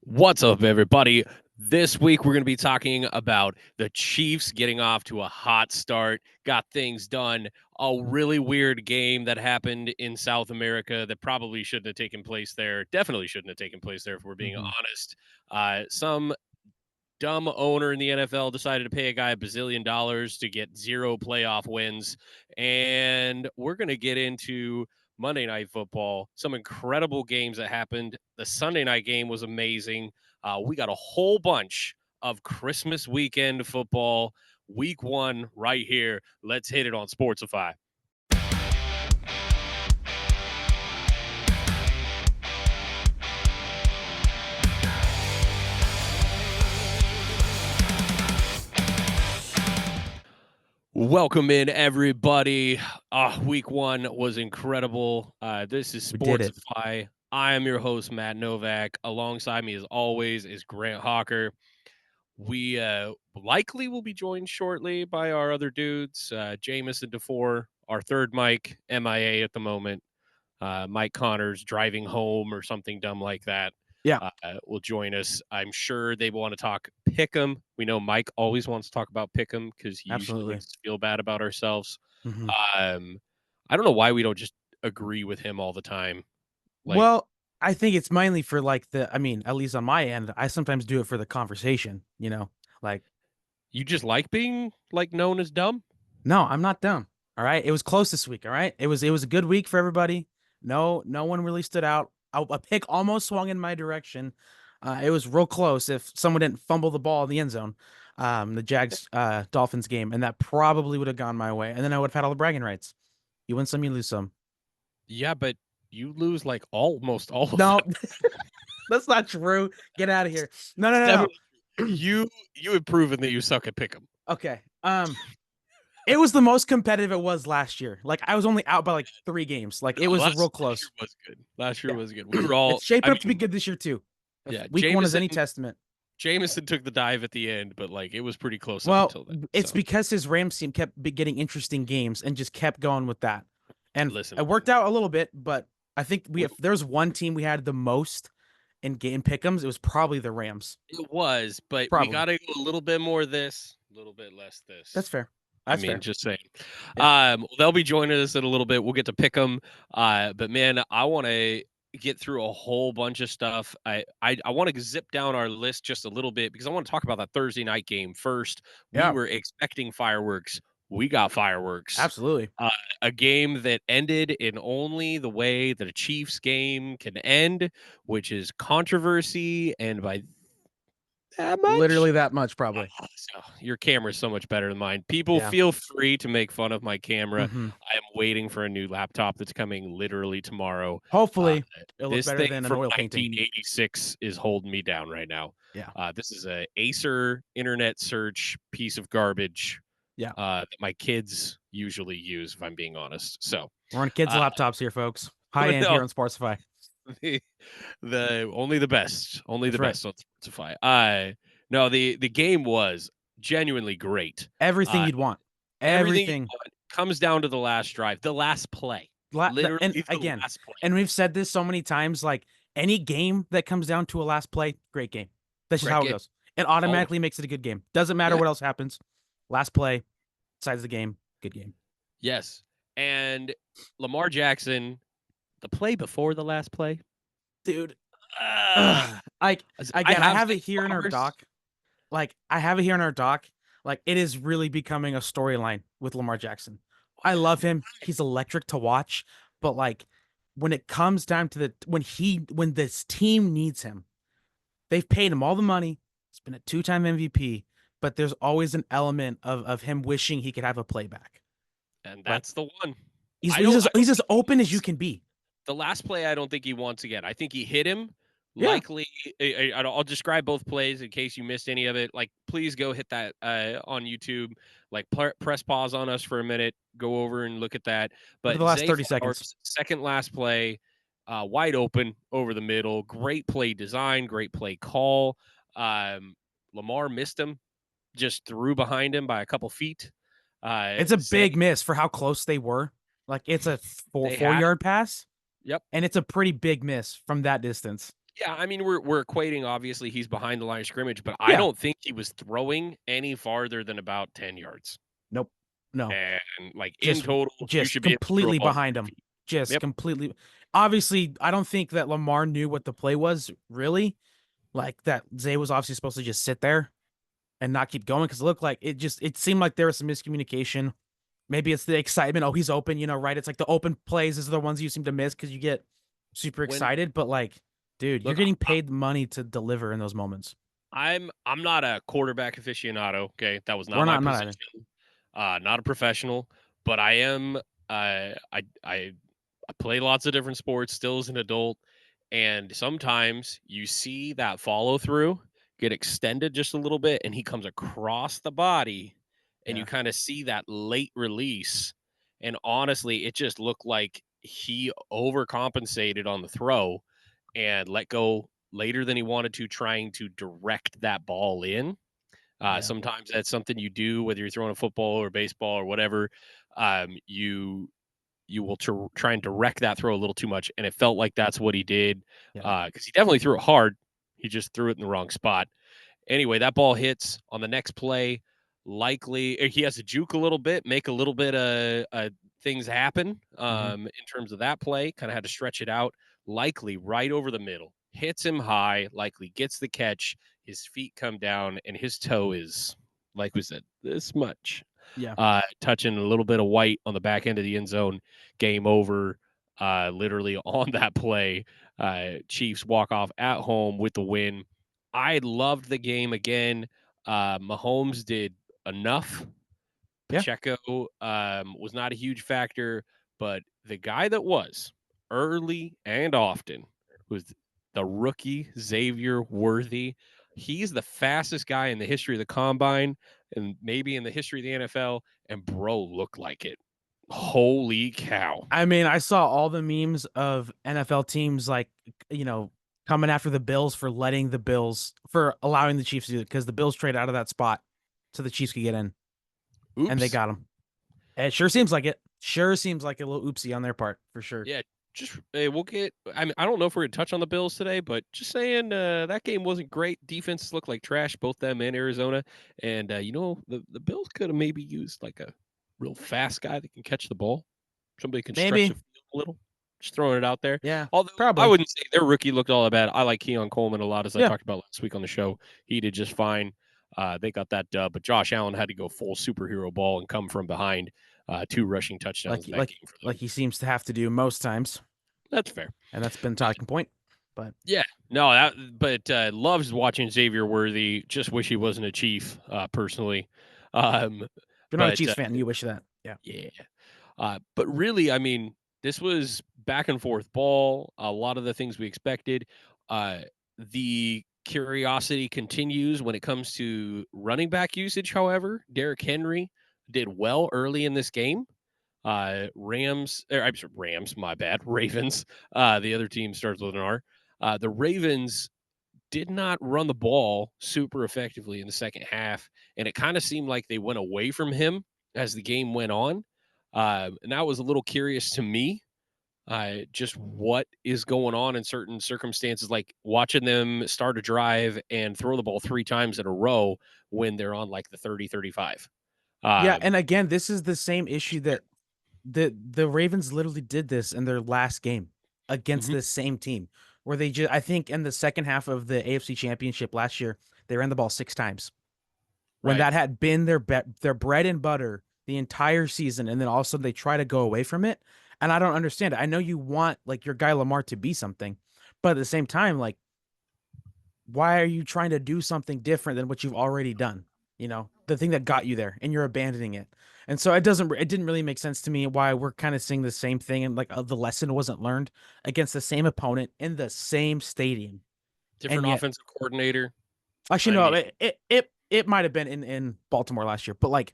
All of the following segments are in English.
What's up, everybody? This week, we're going to be talking about the Chiefs getting off to a hot start, got things done. A really weird game that happened in South America that probably shouldn't have taken place there. Definitely shouldn't have taken place there, if we're being Mhm. honest. Some dumb owner in the NFL decided to pay a guy $1 bazillion to get 0 playoff wins. And we're going to get into Monday Night Football, some incredible games that happened. The Sunday night game was amazing. We got a whole bunch of Christmas weekend football, week one, right here. Let's hit it on Sportsify. Welcome in, everybody. Week one was incredible. This is We did it. Sportsify. I am your host, Matt Novak. Alongside me, as always, is Grant Hawker. We likely will be joined shortly by our other dudes, Jameson DeFore, our third Mike, MIA at the moment. Mike Connors driving home or something dumb like that. Yeah, Will join us. I'm sure they want to talk Pick'em. We know Mike always wants to talk about Pick'em because he usually absolutely. makes us feel bad about ourselves. Mhm. Um, I don't know why we don't just agree with him all the time. Like, Well, I think it's mainly for at least on my end, I sometimes do it for the conversation, Like, you just like being like known as dumb. no, I'm not dumb. All right. It was close this week. All right. It was a good week for everybody. No one really stood out. A pick almost swung in my direction. It was real close if someone didn't fumble the ball in the end zone. The Jags Dolphins game, and that probably would have gone my way. And then I would have had all the bragging rights. You win some, you lose some. Yeah, but you lose like almost all of No, them. that's not true. Get out of here. No, no, no, Definitely, no. you have proven that you suck at Pick'em. Okay. It was the most competitive it was last year. Like I was only out by like 3 games. Like it No, was real last year close. was good. Last year Yeah. was good. We were all. It's shaping I up to be mean, good this year too. If yeah, week one is any testament. Jameson took the dive at the end, but like it was pretty close up Well, until then. it's So because his Rams team kept getting interesting games and just kept going with that. And listen, it worked out a little bit, but I think we, there's one team we had the most in game pick'ems, it was probably the Rams. it was, but we Probably. got to go a little bit more this, a little bit less That's this. fair. I That's mean, fair. just saying. Yeah. They'll be joining us in a little bit. We'll get to pick them. But man, I want to get through a whole bunch of stuff. I want to zip down our list just a little bit because I want to talk about that Thursday night game first. We Yeah. were expecting fireworks. We got fireworks. Absolutely. Uh, a game that ended in only the way that a Chiefs game can end, which is controversy, and by that much. Literally that much, probably. So your camera is so much better than mine. People Yeah. feel free to make fun of my camera. Hmm. I am waiting for a new laptop that's coming literally tomorrow. Uh, Hopefully, it'll look this better thing than an from oil painting. 1986 is holding me down right now. Yeah. This is a Acer internet search piece of garbage Yeah. that my kids usually use, if I'm being honest. So, We're on kids' uh, laptops here, folks. High end no, here on Sportsify. the, the only the best, only That's the right. best on Spotify. No, the game was genuinely great. Everything Uh, you'd want. everything you Everything. want comes down to the last drive, the last play, literally And the again, last play. and we've said this so many times, like any game that comes down to a last play, great game. That's just Great how it game, goes. It always. automatically makes it a good game. Doesn't matter Yeah, what else happens. Last play, decides the game, good game. yes. And Lamar Jackson, the play before the last play, Dude. uh, Like I again, I have have it seen here in our flowers. doc. I have it here in our doc. Like it is really becoming a storyline with Lamar Jackson. I love him. He's electric to watch, but like when it comes down to when this team needs him, they've paid him all the money. He's been a 2-time MVP, but there's always an element of him wishing he could have a playback. And Like that's the one. he's I he's don't. as, I don't he's as think he open as you wants can be. the last play. I don't think he wants again. I think he hit him. Yeah. Likely, I'll describe both plays in case you missed any of it. Like, please go hit that on YouTube. Like, press pause on us for a minute. Go over and look at that. Look at But the last Zay 30 seconds. Flowers, second last play, wide open over the middle. Great play design. Great play call. Lamar missed him. Just threw behind him by a couple feet. It's a Zay, big miss for how close they were. Like it's a four they four had him. yard pass. Yep. And it's a pretty big miss from that distance. Yeah, I mean, we're equating obviously he's behind the line of scrimmage, but I Yeah. don't think he was throwing any farther than about 10 yards. Nope. No. And like in Just total, you just should be able to throw a completely ball behind 30 him. feet. Just Yep. completely. Obviously, I don't think that Lamar knew what the play was really. Like that Zay was obviously supposed to just sit there and not keep going because it looked like it seemed like there was some miscommunication. Maybe it's the excitement. Oh, he's open, right? It's like the open plays is the ones you seem to miss because you get super When excited. But like, dude, you're look, getting paid money to deliver in those moments. I'm not a quarterback aficionado. Okay, that was not We're my not. I'm not either. position. Not a professional, but I am. I play lots of different sports still as an adult, and sometimes you see that follow through get extended just a little bit, and he comes across the body, and you Yeah. kind of see that late release. And honestly, it just looked like he overcompensated on the throw and let go later than he wanted to, trying to direct that ball in. Yeah. Sometimes that's something you do, whether you're throwing a football or baseball or whatever. You will try and direct that throw a little too much, and it felt like that's what he did Yeah. because he definitely threw it hard. He just threw it in the wrong spot. Anyway, that ball hits on the next play. Likely, he has to juke a little bit, make a little bit of things happen Mm-hmm. in terms of that play. Kind of had to stretch it out. Likely right over the middle, hits him high. Likely gets the catch. His feet come down, and his toe is, like we said, this much, Yeah. touching a little bit of white on the back end of the end zone. Game over. Literally on that play, Chiefs walk off at home with the win. I loved the game again. Mahomes did enough. Yeah. Pacheco was not a huge factor, but the guy that was early and often was the rookie Xavier Worthy. He's the fastest guy in the history of the combine and maybe in the history of the NFL. And bro, looked like it. Holy cow. I mean, I saw all the memes of NFL teams like, you know, coming after the Bills for allowing the Chiefs to do it because the Bills trade out of that spot so the Chiefs could get in and they Oops. got him. It sure seems like it. Sure seems like a little oopsie on their part for sure. Yeah, just we'll get. I mean, I don't know if we're gonna touch on the Bills today, but just saying that game wasn't great. Defenses looked like trash, both them and Arizona. And the Bills could have maybe used like a real fast guy that can catch the ball. Somebody can stretch the Maybe. field a little. Just throwing it out there. Yeah. Although I Probably. wouldn't say their rookie looked all that bad. I like Keon Coleman a lot, as I Yeah. talked about last week on the show. He did just fine. They got that dub, but Josh Allen had to go full superhero ball and come from behind. Two rushing touchdowns Like in that like game for like them. he seems to have to do most times. That's fair. And that's been talking point. But Yeah, no, but loves watching Xavier Worthy. Just wish he wasn't a Chief, personally. Um, if you're not a but Chiefs fan, you wish that. Yeah. yeah, but really, I mean, this was back and forth ball. A lot of the things we expected. Uh, the curiosity continues when it comes to running back usage. However, Derrick Henry did well early in this game. I'm sorry, Rams, my bad. Ravens. The other team starts with an R. The Ravens did not run the ball super effectively in the second half, and it kind of seemed like they went away from him as the game went on. And that was a little curious to me. Just what is going on in certain circumstances, like watching them start a drive and throw the ball three times in a row when they're on like the 30-35. Yeah, Um, and again, this is the same issue that the Ravens literally did this in their last game against mhm, this same team, where they just I think in the second half of the AFC Championship last year, they ran the ball 6 times. When right. that had been their bread and butter the entire season, and then all of a sudden they try to go away from it. And I don't understand it. I know you want like your guy Lamar to be something, but at the same time, like, why are you trying to do something different than what you've already done? The thing that got you there, and you're abandoning it. And so it didn't really make sense to me why we're kind of seeing the same thing, and like the lesson wasn't learned against the same opponent in the same stadium. And Different yet, offensive coordinator. actually, I no, mean, it might have been in Baltimore last year, but like,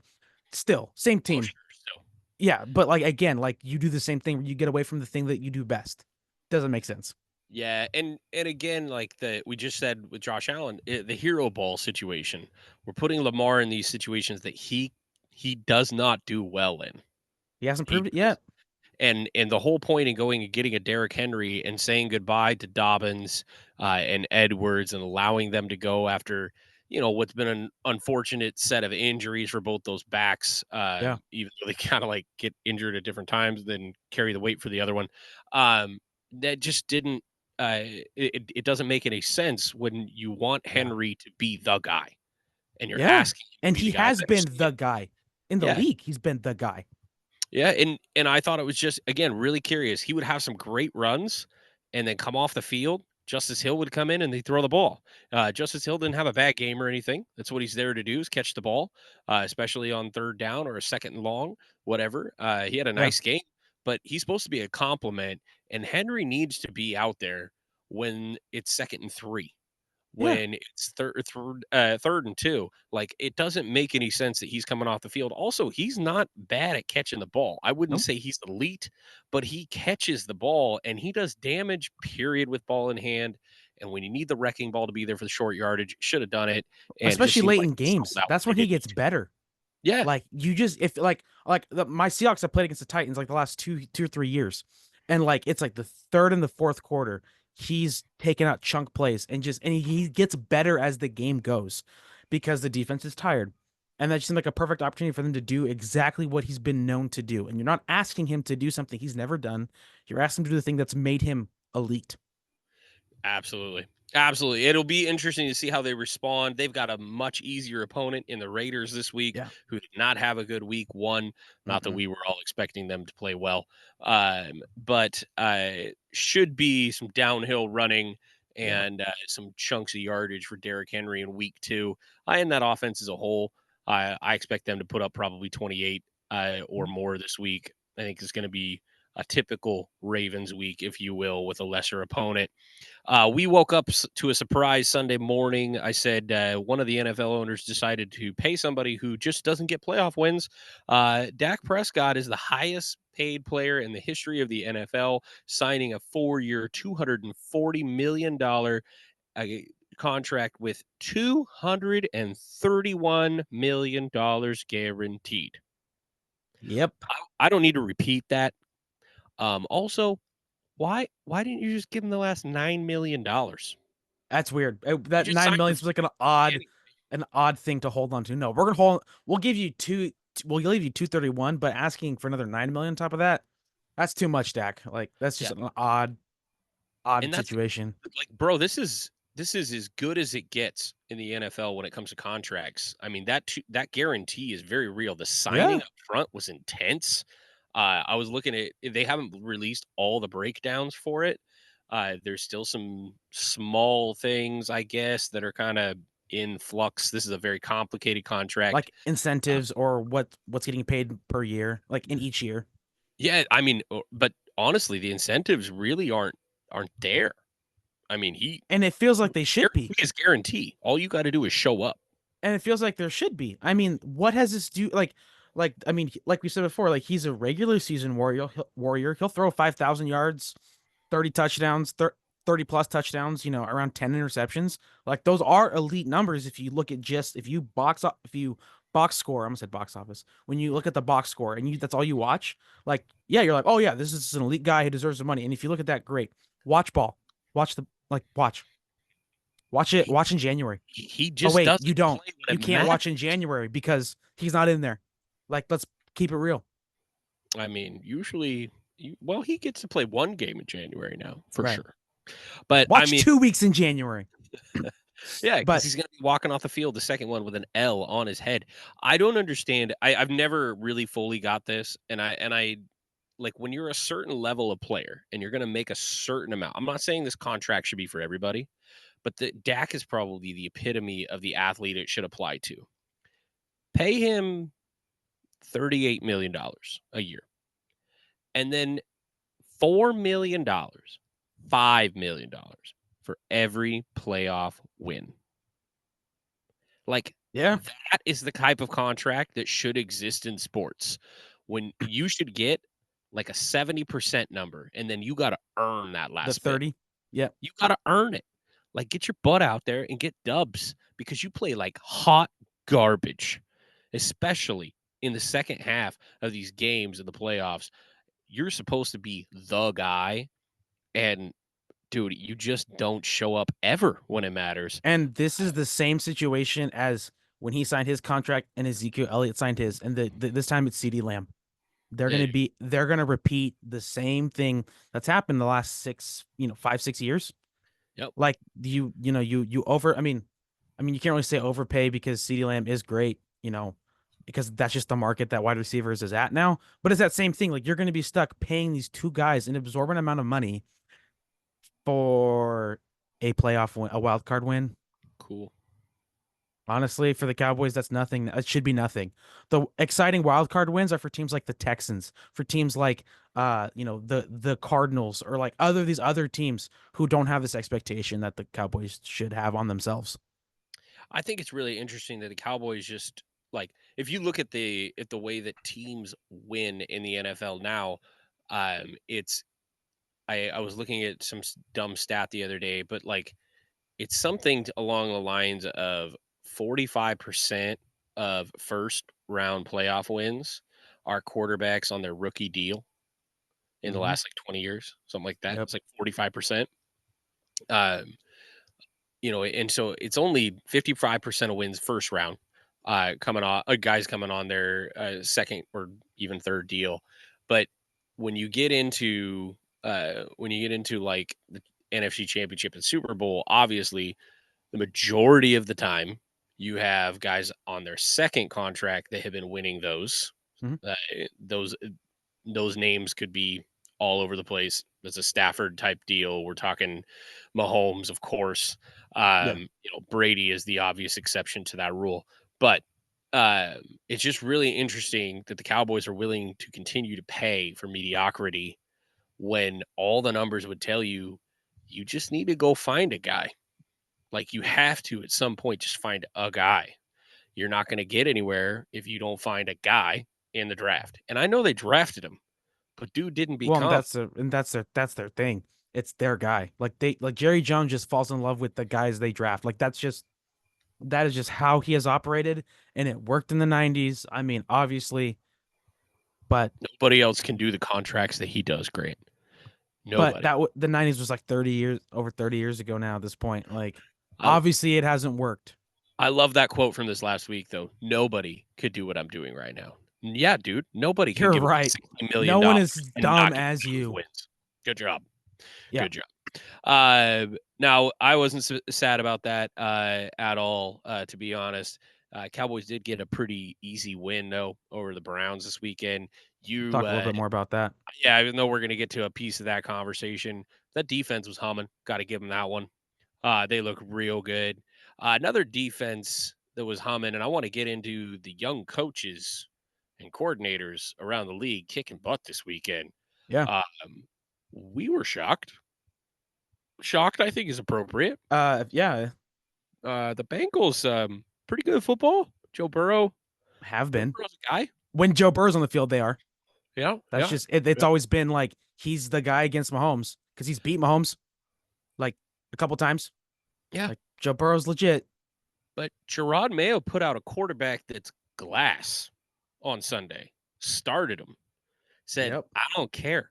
still same oh, team. sure, still. Yeah, but like again, like you do the same thing where you get away from the thing that you do best. Doesn't make sense. Yeah, and again, like we just said with Josh Allen, the hero ball situation. We're putting Lamar in these situations that he does not do well in. He hasn't He proved it does, yet. And the whole point in going and getting a Derrick Henry and saying goodbye to Dobbins and Edwards and allowing them to go after, what's been an unfortunate set of injuries for both those backs, Yeah. even though they kind of like get injured at different times, then carry the weight for the other one. Um, that just didn't. It doesn't make any sense when you want Yeah. Henry to be the guy and you're Yeah. asking him to And be the he guy. has been the guy in the Yeah, league. He's been the guy. yeah, and I thought it was just, again, really curious. He would have some great runs and then come off the field. Justice Hill would come in and they throw the ball. Justice Hill didn't have a bad game or anything. That's what he's there to do, is catch the ball, especially on third down or a second and long, whatever. He had a Yeah. nice game, but he's supposed to be a compliment. And Henry needs to be out there when it's 2nd and 3, Yeah. when it's third and 2. Like, it doesn't make any sense that he's coming off the field. Also, he's not bad at catching the ball. I wouldn't Nope. say he's elite, but he catches the ball and he does damage, period, with ball in hand. And when you need the wrecking ball to be there for the short yardage, should have done it. And it just Especially seems late like in he stalled games. out That's when when they he didn't gets need to. better. Yeah, Like you just if my Seahawks have played against the Titans like the last 2 or 3 years, and like it's like the third and the fourth quarter, he's taking out chunk plays and he gets better as the game goes, because the defense is tired, and that just seemed like a perfect opportunity for them to do exactly what he's been known to do. And you're not asking him to do something he's never done; you're asking him to do the thing that's made him elite. absolutely. Absolutely. It'll be interesting to see how they respond. They've got a much easier opponent in the Raiders this week, Yeah. who did not have a good week one. Not that Mm-mm. we were all expecting them to play well, but should be some downhill running Yeah. and some chunks of yardage for Derrick Henry in week 2. And that offense as a whole, I expect them to put up probably 28 or more this week. I think it's going to be a typical Ravens week, if you will, with a lesser opponent. We woke up to a surprise Sunday morning. I said one of the NFL owners decided to pay somebody who just doesn't get playoff wins. Dak Prescott is the highest paid player in the history of the NFL, signing a 4-year, $240 million uh, contract with $231 million guaranteed. Yep. I don't need to repeat that. Also, why didn't you just give him the last $9 million? That's weird. You That just nine signed him million for is like free anyway. an odd thing to hold on to. No, we're gonna hold. We'll give you two. We'll give you 231, but asking for another 9 million on top of that, that's too much, Dak. Like that's just Yeah, an odd and that's situation. like, bro, this is as good as it gets in the NFL when it comes to contracts. I mean, that guarantee is very real. The Yeah. signing up front was intense. I was looking at, they haven't released all the breakdowns for it. There's still some small things, I guess, that are kind of in flux. This is a very complicated contract. Like incentives or what's getting paid per year, like in each year. Yeah, I mean, but honestly, the incentives really aren't there. I mean, And it feels like they should be. guarantee is guarantee. All you got to do is show up. And it feels like there should be. I mean, what has this do like I mean, like we said before, like he's a regular season warrior. He'll throw 5,000 yards, 30 touchdowns, 30 plus touchdowns, around 10 interceptions. Like those are elite numbers if you look at just if you box score, I almost said box office. When you look at the box score and that's all you watch, like yeah, you're like, "Oh yeah, this is an elite guy who deserves the money." And if you look at that, great. Watch ball. Watch the like watch. Watch it. He Watch in January. he Oh just wait, you doesn't don't. play You when it can't watch in matters. January because he's not in there. Like, let's keep it real. I mean, usually, well, he gets to play one game in January now for Right. sure. But I Watch mean, 2 weeks in January. yeah, because But he's going to be walking off the field the second one with an L on his head. I don't understand. I've never really fully got this, and I like, when you're a certain level of player and you're going to make a certain amount. I'm not saying this contract should be for everybody, but the Dak is probably the epitome of the athlete it should apply to. Pay him $38 million a year, and then $4 million, $5 million for every playoff win. Like, yeah, that is the type of contract that should exist in sports. When you should get like a 70% number, and then you got to earn that the last bit. 30. Yeah. You got to earn it. Like, get your butt out there and get dubs, because you play like hot garbage, especially in the second half of these games in the playoffs. you're supposed to be the guy, and dude, you just don't show up ever when it matters. And this is the same situation as when he signed his contract and Ezekiel Elliott signed his, and this time it's CeeDee Lamb. Eh, They're gonna repeat the same thing that's happened the last 5, 6 years. yep. Like you over. I mean you can't really say overpay because CeeDee Lamb is great. Because that's just the market that wide receivers is at now. But it's that same thing. Like you're going to be stuck paying these two guys an absorbent amount of money for a playoff win, a wild card win. Cool. Honestly, for the Cowboys, that's nothing. It should be nothing. The exciting wild card wins are for teams like the Texans, for teams like the Cardinals, or like these other teams who don't have this expectation that the Cowboys should have on themselves. I think it's really interesting that the Cowboys just like if you look at the way that teams win in the NFL now, it's I was looking at some dumb stat the other day, but like it's something along the lines of 45% of first round playoff wins are quarterbacks on their rookie deal in the Mm-hmm. last like 20 years, something like that. Yep. It's like 45%. Um, and so it's only 55% of wins first round, coming on guys coming on their second or even third deal. But when you get into like the NFC Championship and Super Bowl, obviously the majority of the time you have guys on their second contract that have been winning those. Mm-hmm. Uh, those those names could be all over the place. It's a Stafford type deal. We're talking Mahomes, of course. Yeah. Brady is the obvious exception to that rule, but it's just really interesting that the Cowboys are willing to continue to pay for mediocrity when all the numbers would tell you you just need to go find a guy. Like you have to at some point just find a guy. You're not going to get anywhere if you don't find a guy in the draft. And I know they drafted him, but dude didn't Well, and become. that's their thing. It's their guy. Like Jerry Jones just falls in love with the guys they draft. Like that is just how he has operated, and it worked in the '90s. I mean, obviously, but Nobody else can do the contracts that he does great. Nobody. the '90s was like 30 years ago now. At this point, like I obviously it hasn't worked. I love that quote from this last week though. Nobody could do what I'm doing right now. Yeah, dude. Nobody can You're give away right. $60 million No one is and dumb not get as those you. wins. Good job. Yeah, Good job. Now I wasn't sad about that at all. To be honest, Cowboys did get a pretty easy win though over the Browns this weekend. You, talk a little bit more about that. yeah, even though we're gonna get to a piece of that conversation, that defense was humming. Got to give them that one. They look real good. Another defense that was humming, and I want to get into the young coaches and coordinators around the league kicking butt this weekend. Yeah. Um, we were shocked. Shocked, I think, is appropriate. Yeah, The Bengals, pretty good at football. have Joe been. Burrow's a guy. When Joe Burrow's on the field, they are. Yeah, That's yeah, just it. It's yeah, always been like he's the guy against Mahomes because he's beat Mahomes like a couple times. yeah. Like Joe Burrow's legit. But Gerard Mayo put out a quarterback that's glass on Sunday. Started him. Said, Yep. I don't care.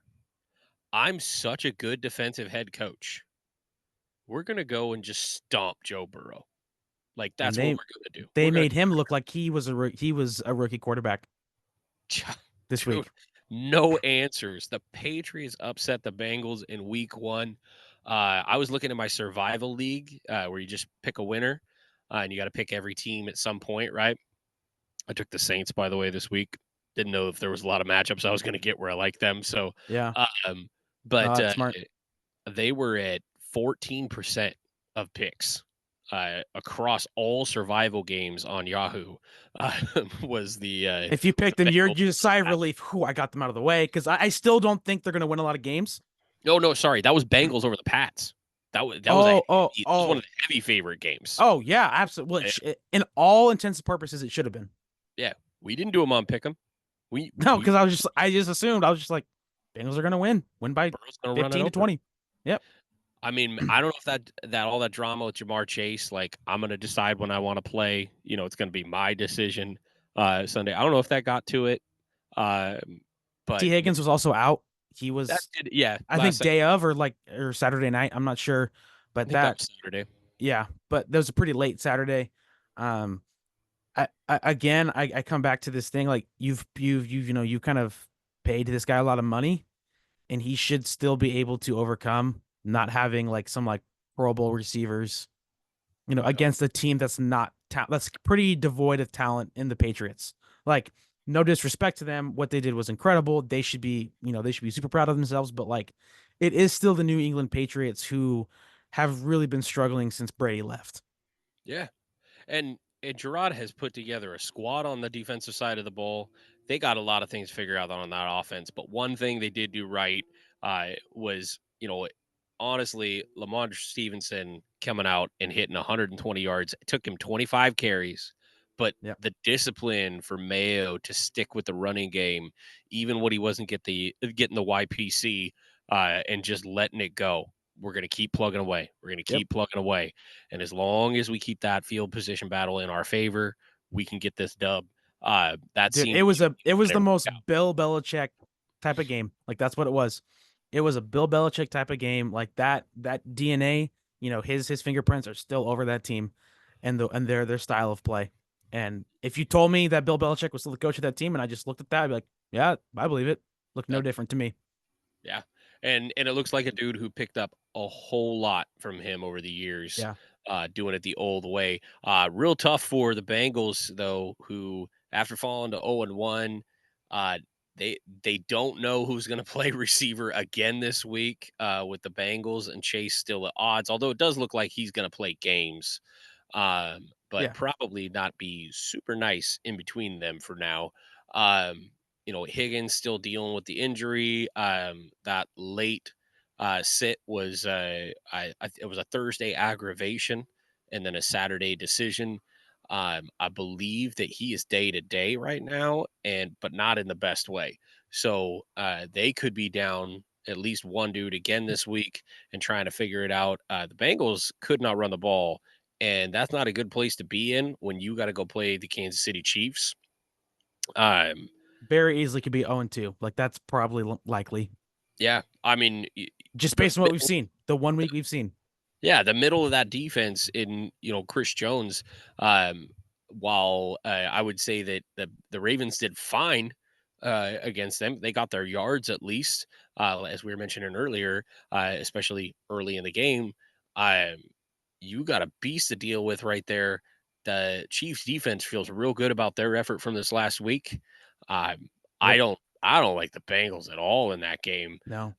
I'm such a good defensive head coach. We're gonna go and just stomp Joe Burrow. Like And that's what we're gonna do. they We're gonna, made him look like he was a rookie quarterback this dude. week. No answers. The Patriots upset the Bengals in Week 1. I was looking at my survival league where you just pick a winner, and you got to pick every team at some point, right? I took the Saints, by the way, this week. Didn't know if there was a lot of matchups I was going to get where I like them. So, Yeah. um, but That's smart. they were at 14% of picks across all survival games on Yahoo. Was the If you was picked the them, you're Bengals. just sigh of relief. Whew, I got them out of the way because I still don't think they're gonna win a lot of games. No, sorry, that was Bengals over the Pats. Oh, oh, That was one oh, of the heavy favorite games. oh, yeah, absolutely. Well, Yeah, in all intents and purposes, it should have been. yeah, we didn't do them on pick 'em. No, We because I just assumed I was just like, Bengals are gonna win by Burrow's gonna run it 15 to over. 20. Yep. I mean, I don't know if that all that drama with Jamar Chase, like I'm gonna decide when I want to play. It's gonna be my decision Sunday. I don't know if that got to it, uh, T but Higgins was also out. He That was, did, yeah, I last think, Saturday. day of or Saturday night. I'm not sure, I but think that that was Saturday. yeah, but that was a pretty late Saturday. Um, I come back to this thing like you've you kind of paid this guy a lot of money, and he should still be able to overcome not having like some like Pro Bowl receivers, Yep. against a team that's not that's pretty devoid of talent in the Patriots. Like, no disrespect to them, what they did was incredible. They should be, they should be super proud of themselves. But like, it is still the New England Patriots who have really been struggling since Brady left. Yeah. And Gerard has put together a squad on the defensive side of the ball. They got a lot of things figured out on that offense, but one thing they did do right was, honestly, Lamar Stevenson coming out and hitting 120 yards. It took him 25 carries, but Yeah, the discipline for Mayo to stick with the running game, even when he wasn't getting the YPC and just letting it go. We're going to keep plugging away. We're going to yep. keep plugging away. And as long as we keep that field position battle in our favor, we can get this dub. That Dude, seemed to be it was what the it most worked out. Bill Belichick type of game. Like, that's what it was. It was a Bill Belichick type of game. Like, that DNA, his fingerprints are still over that team, and their style of play. And if you told me that Bill Belichick was still the coach of that team, and I just looked at that, I'd be like, yeah, I believe it. Looked no Yep. different to me. Yeah. And it looks like a dude who picked up a whole lot from him over the years, Yeah, doing it the old way. Real tough for the Bengals though, who after falling to 0-1, uh, they don't know who's going to play receiver again this week with the Bengals, and Chase still at odds. Although it does look like he's going to play games, but yeah, probably not be super nice in between them for now. Um, Higgins still dealing with the injury. That late sit was it was a Thursday aggravation and then a Saturday decision. I believe that he is day to day right now, and but not in the best way. So they could be down at least one dude again this week and trying to figure it out. The Bengals could not run the ball, and that's not a good place to be in when you got to go play the Kansas City Chiefs. Um, very easily could be 0-2. Like, that's probably likely, yeah, I mean, just the based on what we've middle, seen. The 1 week we've seen. yeah, the middle of that defense in Chris Jones. Um, while I would say that the Ravens did fine against them, they got their yards at least, as we were mentioning earlier, especially early in the game. Um, you got a beast to deal with right there. The Chiefs defense feels real good about their effort from this last week. Um, I Yep. don't I don't like the Bengals at all in that game. No.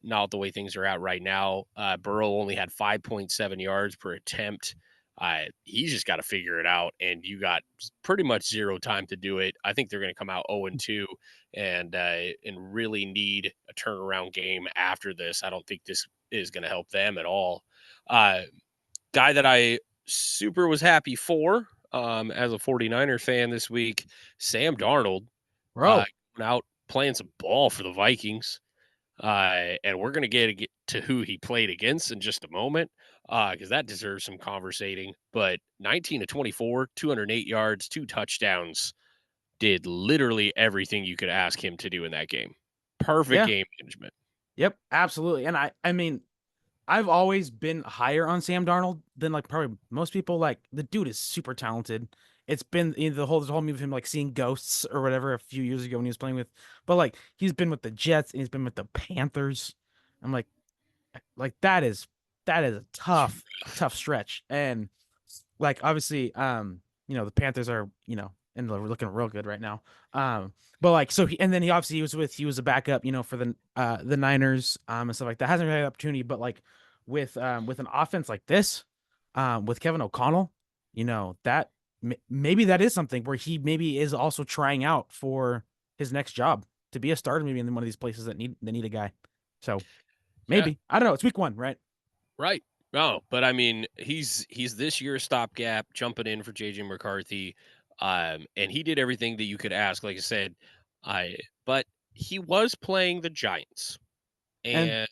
Not the way things are at right now. Burrow only had 5.7 yards per attempt. He's just got to figure it out, and you got pretty much zero time to do it. I think they're going to come out 0-2 and really need a turnaround game after this. I don't think this is going to help them at all. Uh, Guy that I super was happy for as a 49er fan this week, Sam Darnold, Bro. going out playing some ball for the Vikings. And we're going to get to who he played against in just a moment because that deserves some conversating. But 19 to 24, 208 yards, 2 touchdowns, did literally everything you could ask him to do in that game. Perfect Yeah. game management. Yep. Absolutely. And I mean, I've always been higher on Sam Darnold than like probably most people. Like, the dude is super talented. It's been the whole move of him like seeing ghosts or whatever a few years ago when he was playing with, but like, he's been with the Jets and he's been with the Panthers. I'm like that is a It's tough stretch. And like, obviously, the Panthers are, and they're looking real good right now. But like, so he, and then he was a backup, for the Niners, and stuff like that. Hasn't really had an opportunity, but like, with an offense like this, with Kevin O'Connell, that maybe that is something where he maybe is also trying out for his next job to be a starter, maybe in one of these places that need a guy. So yeah, maybe, I don't know. It's week 1, right? right. No, but I mean, he's this year's stopgap, jumping in for JJ McCarthy, and he did everything that you could ask. Like I said, I but he was playing the Giants, And and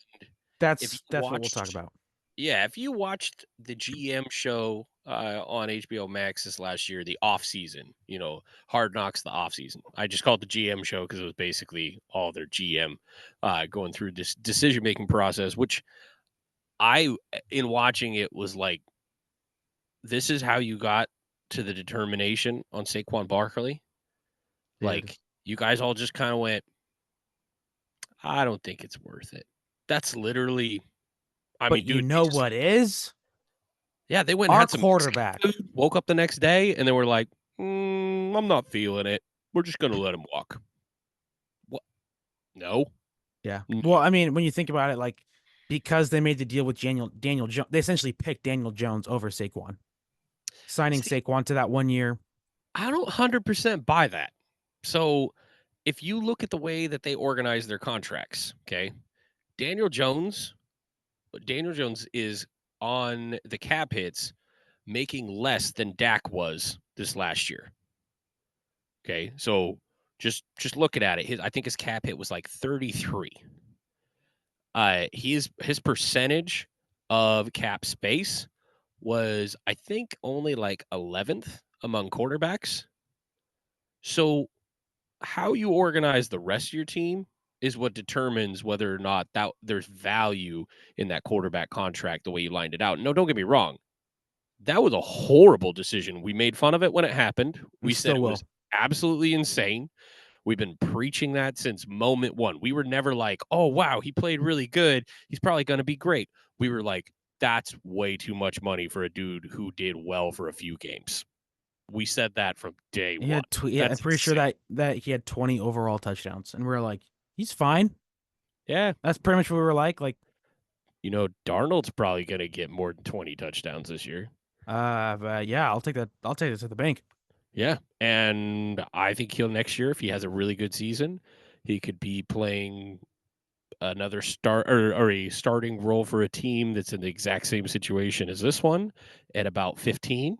if you that's what we'll talk watched, about. yeah, if you watched the GM show on HBO Max this last year, the off season. Hard Knocks, the off season. I just called it the GM show because it was basically all their GM going through this decision making process. Which in watching it, was like, this is how you got to the determination on Saquon Barkley. Dude. Like, you guys all just kind of went, I don't think it's worth it. That's literally, I But mean, you dude, know what is? yeah, they went and Our had some Mexican quarterback. food, woke up the next day, and they were like, I'm not feeling it. We're just going to let him walk. What? No. Yeah. No. Well, I mean, when you think about it, like because they made the deal with Daniel Jones, they essentially picked Daniel Jones over Saquon, signing See, Saquon to that 1 year. I don't 100% buy that. So, if you look at the way that they organize their contracts, okay, Daniel Jones, Daniel Jones is on the cap hits making less than Dak was this last year. Okay, so just looking at it, I think his cap hit was like 33. His percentage of cap space was, I think, only like 11th among quarterbacks. So how you organize the rest of your team is what determines whether or not that there's value in that quarterback contract the way you lined it out. No, don't get me wrong. That was a horrible decision. We made fun of it when it happened. And We said still it was will. absolutely insane. We've been preaching that since moment one. We were never like, oh, wow, he played really good. He's probably going to be great. We were like, that's way too much money for a dude who did well for a few games. We said that from day He one. had yeah, I'm That's pretty sure insane. that he had 20 overall touchdowns, and we are like, he's fine. Yeah. That's pretty much what we were like. Darnold's probably going to get more than 20 touchdowns this year. But yeah, I'll take that. I'll take this to the bank. Yeah. And I think he'll next year, if he has a really good season, he could be playing another start or a starting role for a team that's in the exact same situation as this one at about 15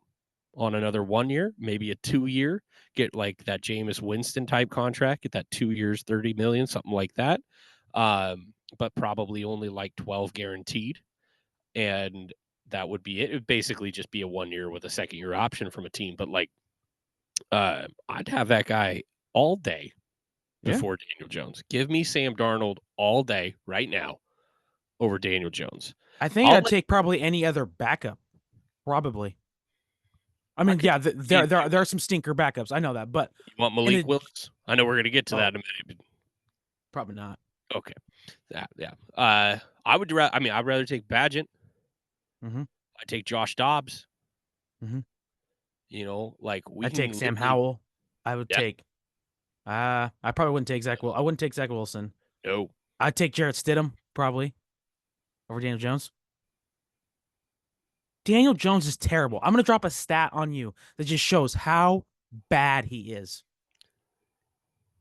on another 1 year, maybe a 2 year, get like that Jameis Winston type contract, get that 2 years, 30 million, something like that. But probably only like 12 guaranteed. And that would be it. It would basically just be a 1 year with a second year option from a team. But like, I'd have that guy all day Yeah, before Daniel Jones. Give me Sam Darnold all day right now over Daniel Jones. I think I'll I'd let take probably any other backup. Probably. I I mean, could yeah, take Ryan there are Tannehill. some stinker backups. I know that, but You want in Malik a Willis? I know we're gonna get to that oh, in a minute. probably not. But okay. Yeah. I would I mean, I'd rather take Badgett. Mm-hmm. I'd take Josh Dobbs. Mm-hmm. Like we I'd take can Sam literally. Howell. I would Yeah. take. I probably wouldn't take Zach. I wouldn't take Zach Wilson. No. I'd take Jarrett Stidham probably over Daniel Jones. Daniel Jones is terrible. I'm gonna drop a stat on you that just shows how bad he is.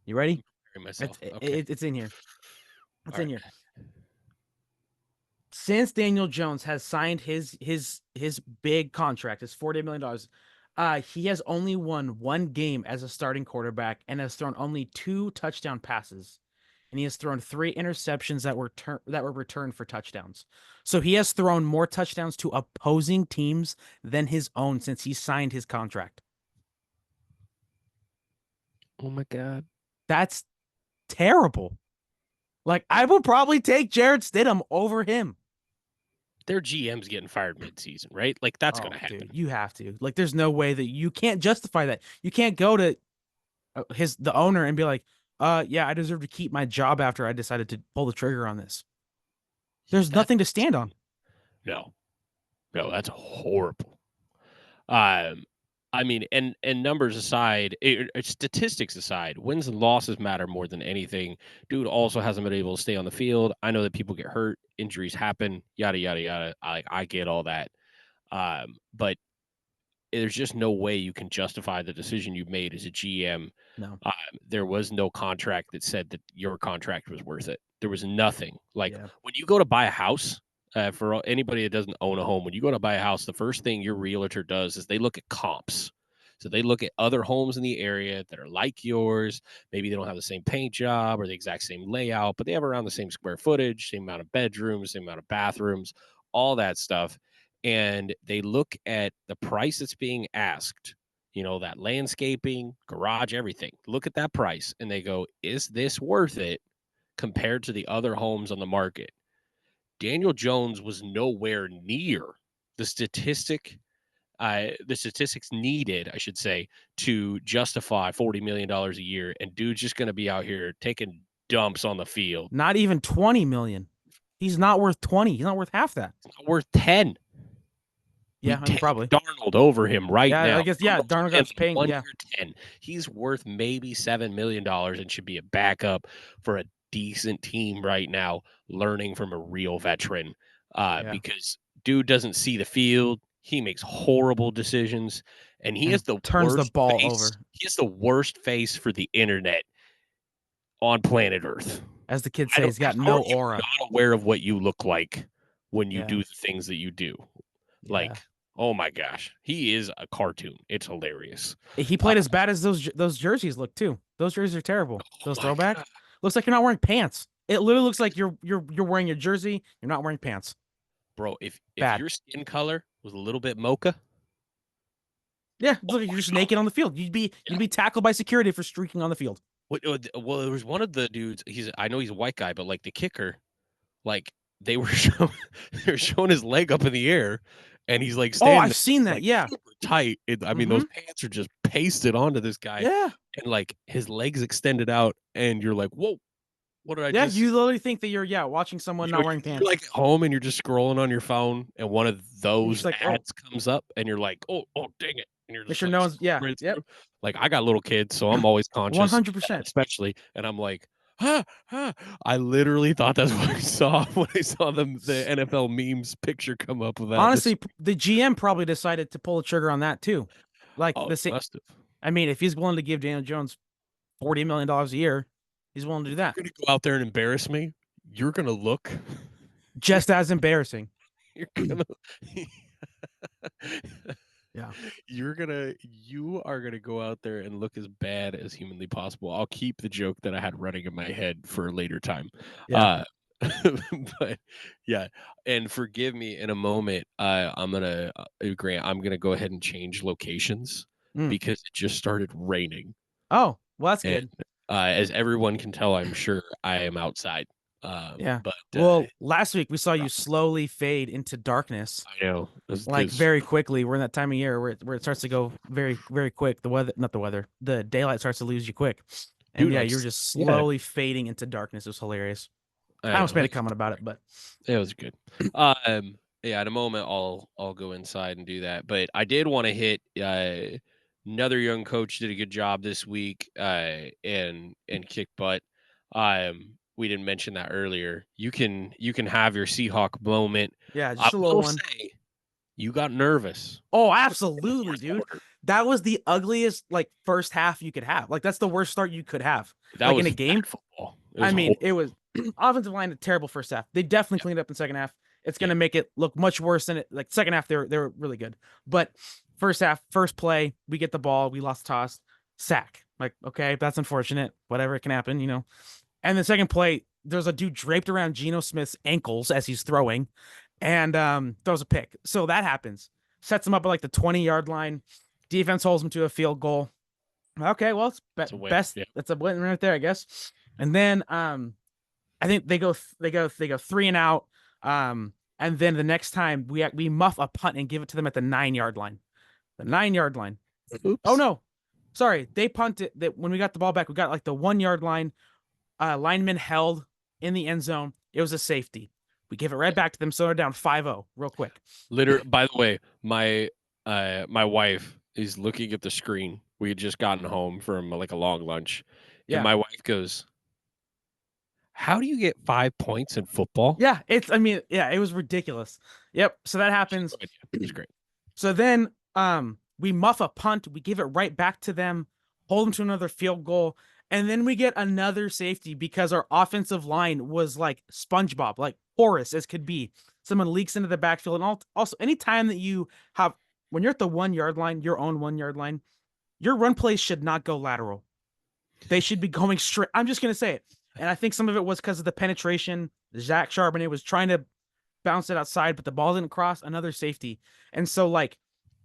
You ready? Myself. Okay. It's in here. It's All in right. here. Since Daniel Jones has signed his big contract, his $40 million, he has only won one game as a starting quarterback and has thrown only 2 touchdown passes, and he has thrown 3 interceptions that were returned for touchdowns. So he has thrown more touchdowns to opposing teams than his own since he signed his contract. Oh my God. That's terrible. Like I would probably take Jared Stidham over him. Their GM's getting fired mid-season, right? Like that's Oh, gonna happen. dude, you have to. Like, there's no way that you can't justify that. You can't go to the owner and be like, yeah, I deserve to keep my job after I decided to pull the trigger on this. There's That's nothing to stand on. no, no, that's horrible. Um, I mean, and numbers aside, statistics aside, wins and losses matter more than anything. Dude also hasn't been able to stay on the field. I know that people get hurt, injuries happen, yada yada yada. I get all that. But there's just no way you can justify the decision you've made as a GM. No. There was no contract that said that your contract was worth it. There was nothing. Like Yeah. when you go to buy a house, for anybody that doesn't own a home, when you go to buy a house, the first thing your realtor does is they look at comps. So they look at other homes in the area that are like yours. Maybe they don't have the same paint job or the exact same layout, but they have around the same square footage, same amount of bedrooms, same amount of bathrooms, all that stuff. and they look at the price that's being asked, that landscaping, garage, everything. Look at that price and they go, is this worth it compared to the other homes on the market? Daniel Jones was nowhere near the statistic the statistics needed, I should say, to justify $40 million a year. And dude's just going to be out here taking dumps on the field. Not even 20 million. He's not worth 20. He's not worth half that. It's not worth 10. Yeah, We I mean, take probably. Darnold over him right Yeah, now. I guess, yeah, Darnold got paying, 1 yeah. year 10. He's worth maybe $7 million and should be a backup for a decent team right now, learning from a real veteran. Yeah. Because dude doesn't see the field. He makes horrible decisions, and he And has the turns the worst ball face. over. He has the worst face for the internet on planet Earth. As the kids I say, don't. he's got How are no you aura. not aware of what you look like when you Yeah. do the things that you do? Yeah. Like, oh my gosh, he is a cartoon. It's hilarious. He Uh, played as bad as those jerseys look too. Those jerseys are terrible. oh Those my throwback. god, Looks like you're not wearing pants. It literally looks like you're wearing a jersey. You're not wearing pants. bro! If Bad. your skin color was a little bit mocha, Yeah, oh look, you're my just naked on gosh, the field. You'd yeah. be tackled by security for streaking on the field. Well, there was one of the dudes. I know he's a white guy, but like the kicker, like they were showing, they were showing his leg up in the air, and he's like Oh, standing I've there, seen that. like Yeah. super tight. I mean, Mm-hmm. those pants are just pasted onto this guy, Yeah. and like his legs extended out, and you're like, whoa, what did I Yeah. just? You literally think that you're watching someone not wearing You're pants. like at home and you're just scrolling on your phone, and one of And you're those just like, oh, ads comes up, and you're like, oh, dang it, and you're make just sure like no one's. scrolling Yeah. right Yep. through. Like I got little kids, so I'm always One conscious, hundred percent. especially, and I'm like, ah. I literally thought that's what I saw when I saw the NFL memes picture come up with that. This, Honestly, the GM probably decided to pull the trigger on that too. Like oh, the same. must have. I mean, if he's willing to give Daniel Jones $40 million a year, he's willing to do that. You're gonna go out there and embarrass me. You're gonna look. You're, Just as embarrassing. you're gonna. Yeah. You are gonna go out there and look as bad as humanly possible. I'll keep the joke that I had running in my head for a later time. Yeah. Uh but yeah, and forgive me in a moment. Grant, I'm gonna go ahead and change locations Mm. because it just started raining. Oh, well, that's And good. as everyone can tell, I'm sure I am outside. Yeah. But Well, last week we saw you slowly fade into darkness, I know like this, very quickly. We're in that time of year where it starts to go very, very quick. The weather, not the weather, the daylight starts to lose you quick. And dude. yeah, you were just Yeah, slowly fading into darkness. It was hilarious. I I almost know. made a comment about it, but It was good. Yeah, in a moment I'll go inside and do that. But I did want to hit another young coach did a good job this week and kick butt. We didn't mention that earlier. You can have your Seahawk moment. yeah, I just a little will one. say you got nervous. Oh, In the absolutely, fourth dude. quarter. That was the ugliest like first half you could have. Like that's the worst start you could have. That Like in was a bad game. football. It I was mean, horrible. it was offensive line a terrible first half. They definitely Yeah, cleaned up in second half. It's yeah. gonna make it look much worse than it. Like second half, they were really good. But first half, first play, we get the ball, we lost toss, sack. Like okay, that's unfortunate. Whatever, it can happen, you know. And the second play, there's a dude draped around Geno Smith's ankles as he's throwing, and throws a pick. So that happens. Sets him up at like the 20-yard line. Defense holds him to a field goal. Okay, well, it's It's a win. best. Yeah. That's a win right there, I guess. And then I think they go 3-and-out. And then the next time we muff a punt and give it to them at the 9-yard line. The 9-yard line. Oh Oops. no, sorry, they punted that when we got the ball back. We got like the 1-yard line. Lineman held in the end zone. It was a safety. We give it right back to them, so they're down 5-0 real quick. By the way, my wife is looking at the screen. We had just gotten home from like a long lunch, and Yeah, my wife goes, "How do you get 5 points in football?" yeah. I mean, yeah, it was ridiculous. Yep. So that She had happens. no idea. It was great. So then we muff a punt, we give it right back to them, hold them to another field goal, and then we get another safety because our offensive line was like SpongeBob, like porous as could be. Someone leaks into the backfield. And also anytime that you have when you're at the 1-yard line, your own 1-yard line, your run plays should not go lateral. They should be going straight. I'm just gonna say it. And I think some of it was because of the penetration. Zach Charbonnet was trying to bounced it outside, but the ball didn't cross, another safety. And so like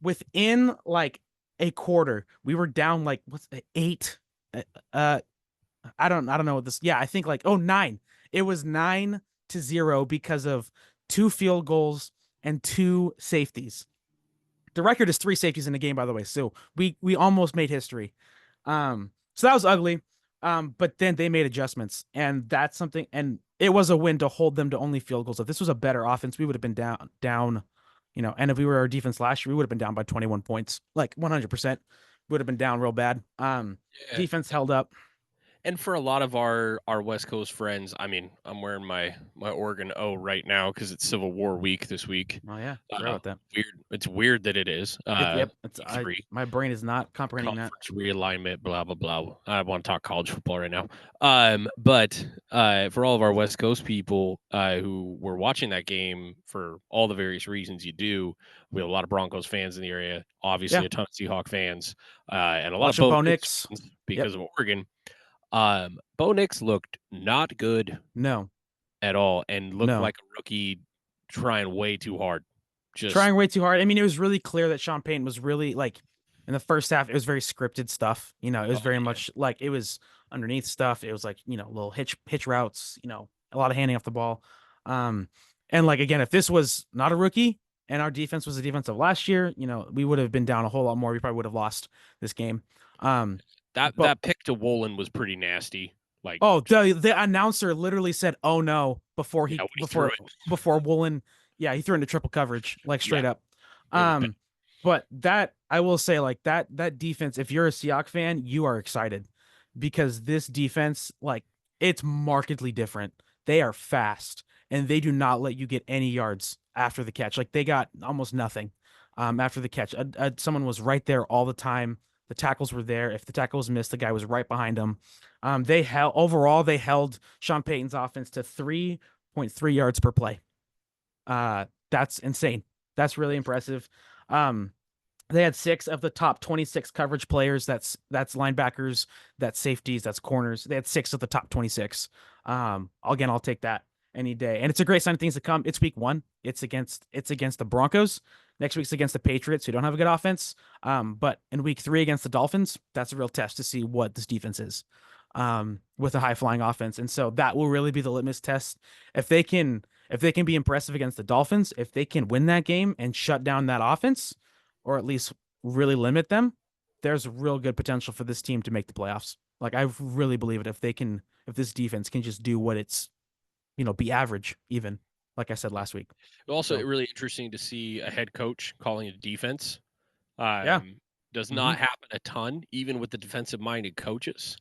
within like a quarter, we were down like what's it, 8 uh I don't know what this. Yeah, I think like 9. It was 9-0 because of 2 field goals and 2 safeties. The record is 3 safeties in the game, by the way. So we almost made history. So that was ugly. But then they made adjustments, and that's something. And it was a win to hold them to only field goals. If this was a better offense, we would have been down. And if we were our defense last year, we would have been down by 21 points, like 100%. Would have been down real bad. Yeah. Defense held up. And for a lot of our West Coast friends, I mean, I'm wearing my Oregon O right now because it's Civil War week this week. Oh yeah, forgot about that. Weird. It's weird that it is. Yep. It's Week three. my brain is not comprehending that. Conference realignment, blah blah blah. I want to talk college football right now. But for all of our West Coast people who were watching that game for all the various reasons you do, we have a lot of Broncos fans in the area, obviously Yeah, a ton of Seahawk fans, and a lot of watching Bo Bo Nix Nix. fans Yep. because of Oregon. Bo Nix looked not good No, at all and looked no. like a rookie trying way too hard. Just Trying way too hard. I mean, it was really clear that Sean Payton was really like in the first half, it was very scripted stuff. It was oh very yeah. much like it was underneath stuff. It was like, little hitch routes, a lot of handing off the ball. Um, and like again, if this was not a rookie and our defense was the defense of last year, we would have been down a whole lot more. We probably would have lost this game. That But that pick to Woolen was pretty nasty. Like, oh, the announcer literally said, "Oh no," before yeah, he when he threw it, before Woolen, yeah, he threw into triple coverage, like yeah, straight up. it was bad. Um, but that I will say, like that defense, if you're a Seahawks fan, you are excited because this defense, like, it's markedly different. They are fast and they do not let you get any yards after the catch. Like they got almost nothing after the catch. Someone was right there all the time. The tackles were there. If the tackle was missed, the guy was right behind him. They held Sean Payton's offense to 3.3 yards per play. That's insane. That's really impressive. They had 6 of the top 26 coverage players. That's linebackers, that's safeties, that's corners. They had 6 of the top 26. Again, I'll take that any day. And it's a great sign of things to come. It's week 1. It's against the Broncos. Next week's against the Patriots, who don't have a good offense. But in week 3 against the Dolphins, that's a real test to see what this defense is. With a high flying offense. And so that will really be the litmus test. If they can be impressive against the Dolphins, if they can win that game and shut down that offense, or at least really limit them, there's real good potential for this team to make the playoffs. Like I really believe it. If this defense can just do what it's, be average, even like I said last week. Also, So really interesting to see a head coach calling a defense. yeah. Does Mm-hmm. not happen a ton, even with the defensive-minded coaches.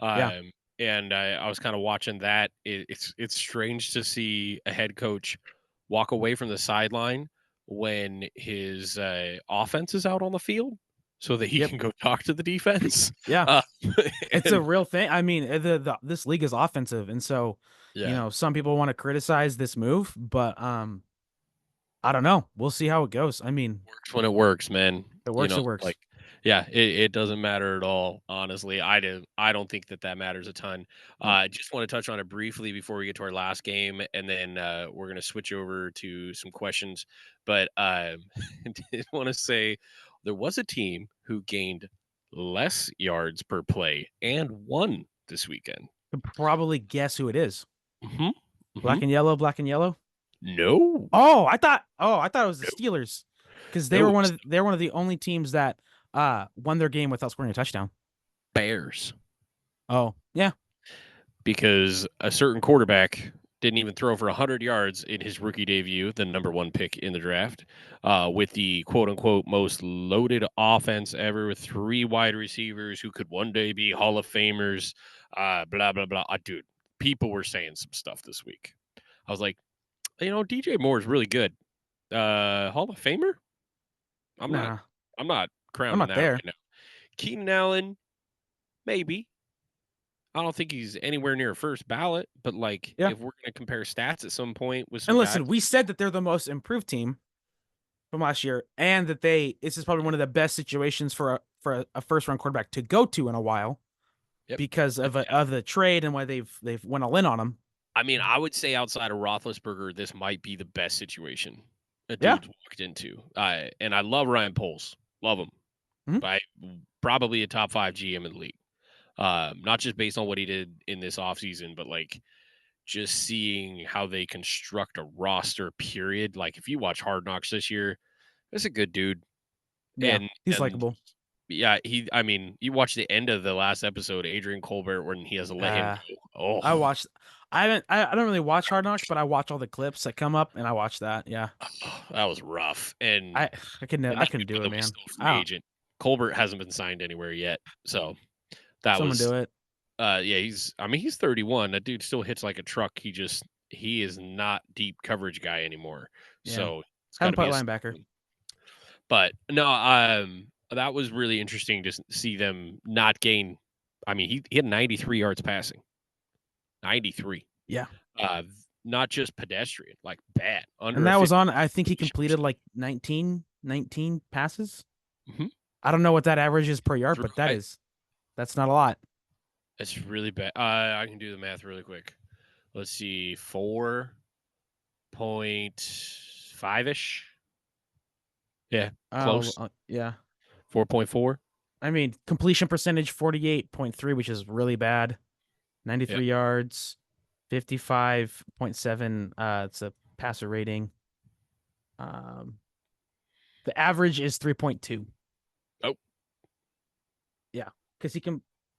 Yeah. And I was kind of watching that. It's strange to see a head coach walk away from the sideline when his offense is out on the field, so that he Yep. can go talk to the defense. Yeah. Uh, It's a and real thing. I mean, this league is offensive, and so yeah, some people want to criticize this move, but I don't know. We'll see how it goes. I mean, works when it works, man. if it works, it Like, works. yeah, it doesn't matter at all. Honestly, I don't think that matters a ton. Nope. Just want to touch on it briefly before we get to our last game, and then we're gonna switch over to some questions. But I did want to say there was a team who gained less yards per play and won this weekend. You can probably guess who it is. Hmm. Black Hmm. and yellow, black and yellow. No, I thought it was the no, Steelers because no, they're one of the only teams that won their game without scoring a touchdown. Bears. Oh, yeah. Because a certain quarterback didn't even throw for 100 yards in his rookie debut, the number 1 pick in the draft, with the quote unquote most loaded offense ever with 3 wide receivers who could one day be Hall of Famers, blah, blah, blah. Dude, people were saying some stuff this week. I was like, DJ Moore is really good. Hall of Famer? I'm not, Nah, I'm not I'm crowning not that there. right now. Keenan Allen, maybe. I don't think he's anywhere near first ballot, but like Yeah. if we're gonna compare stats at some point with some And guys, listen, we said that they're the most improved team from last year, and that this is probably one of the best situations for a first round quarterback to go to in a while yep, because yep, of the trade and why they've went all in on him. I mean, I would say outside of Roethlisberger, this might be the best situation a Yeah. dude's walked into. And I love Ryan Poles, love him, Mhm. but probably a top 5 GM in the league. Not just based on what he did in this offseason, but like just seeing how they construct a roster. Period. Like if you watch Hard Knocks this year, that's a good dude, Yeah. and He's likable. yeah, I mean, you watch the end of the last episode, Adrian Colbert, when he has to let him Uh, go. I Oh, watched. I don't really watch Hard Knocks, but I watch all the clips that come up, and I watch that. Yeah. that was rough. And I I that couldn't dude, do by it, the way, man. still a I free don't. agent. Colbert hasn't been signed anywhere yet, so that Someone was do it. yeah. I mean, he's 31. That dude still hits like a truck. He is not deep coverage guy anymore. Yeah. So it's got Haven't to be played a linebacker. but no, that was really interesting to see them not gain. I mean, he had 93 yards passing, 93. Yeah. Uh, not just pedestrian, like bad, And under a that was 50 on. I think he completion completed percentage. like 19 passes. Mhm. I don't know what that average is per yard, Through, but that's not a lot. it's really bad. I can do the math really quick. Let's see, 4.5 ish. Yeah, Oh, close. yeah. 4.4. I mean, completion percentage 48.3, which is really bad. Yeah. 93 yards, 55.7. It's a passer rating. Um, the average is 3.2. Oh, Yeah, because he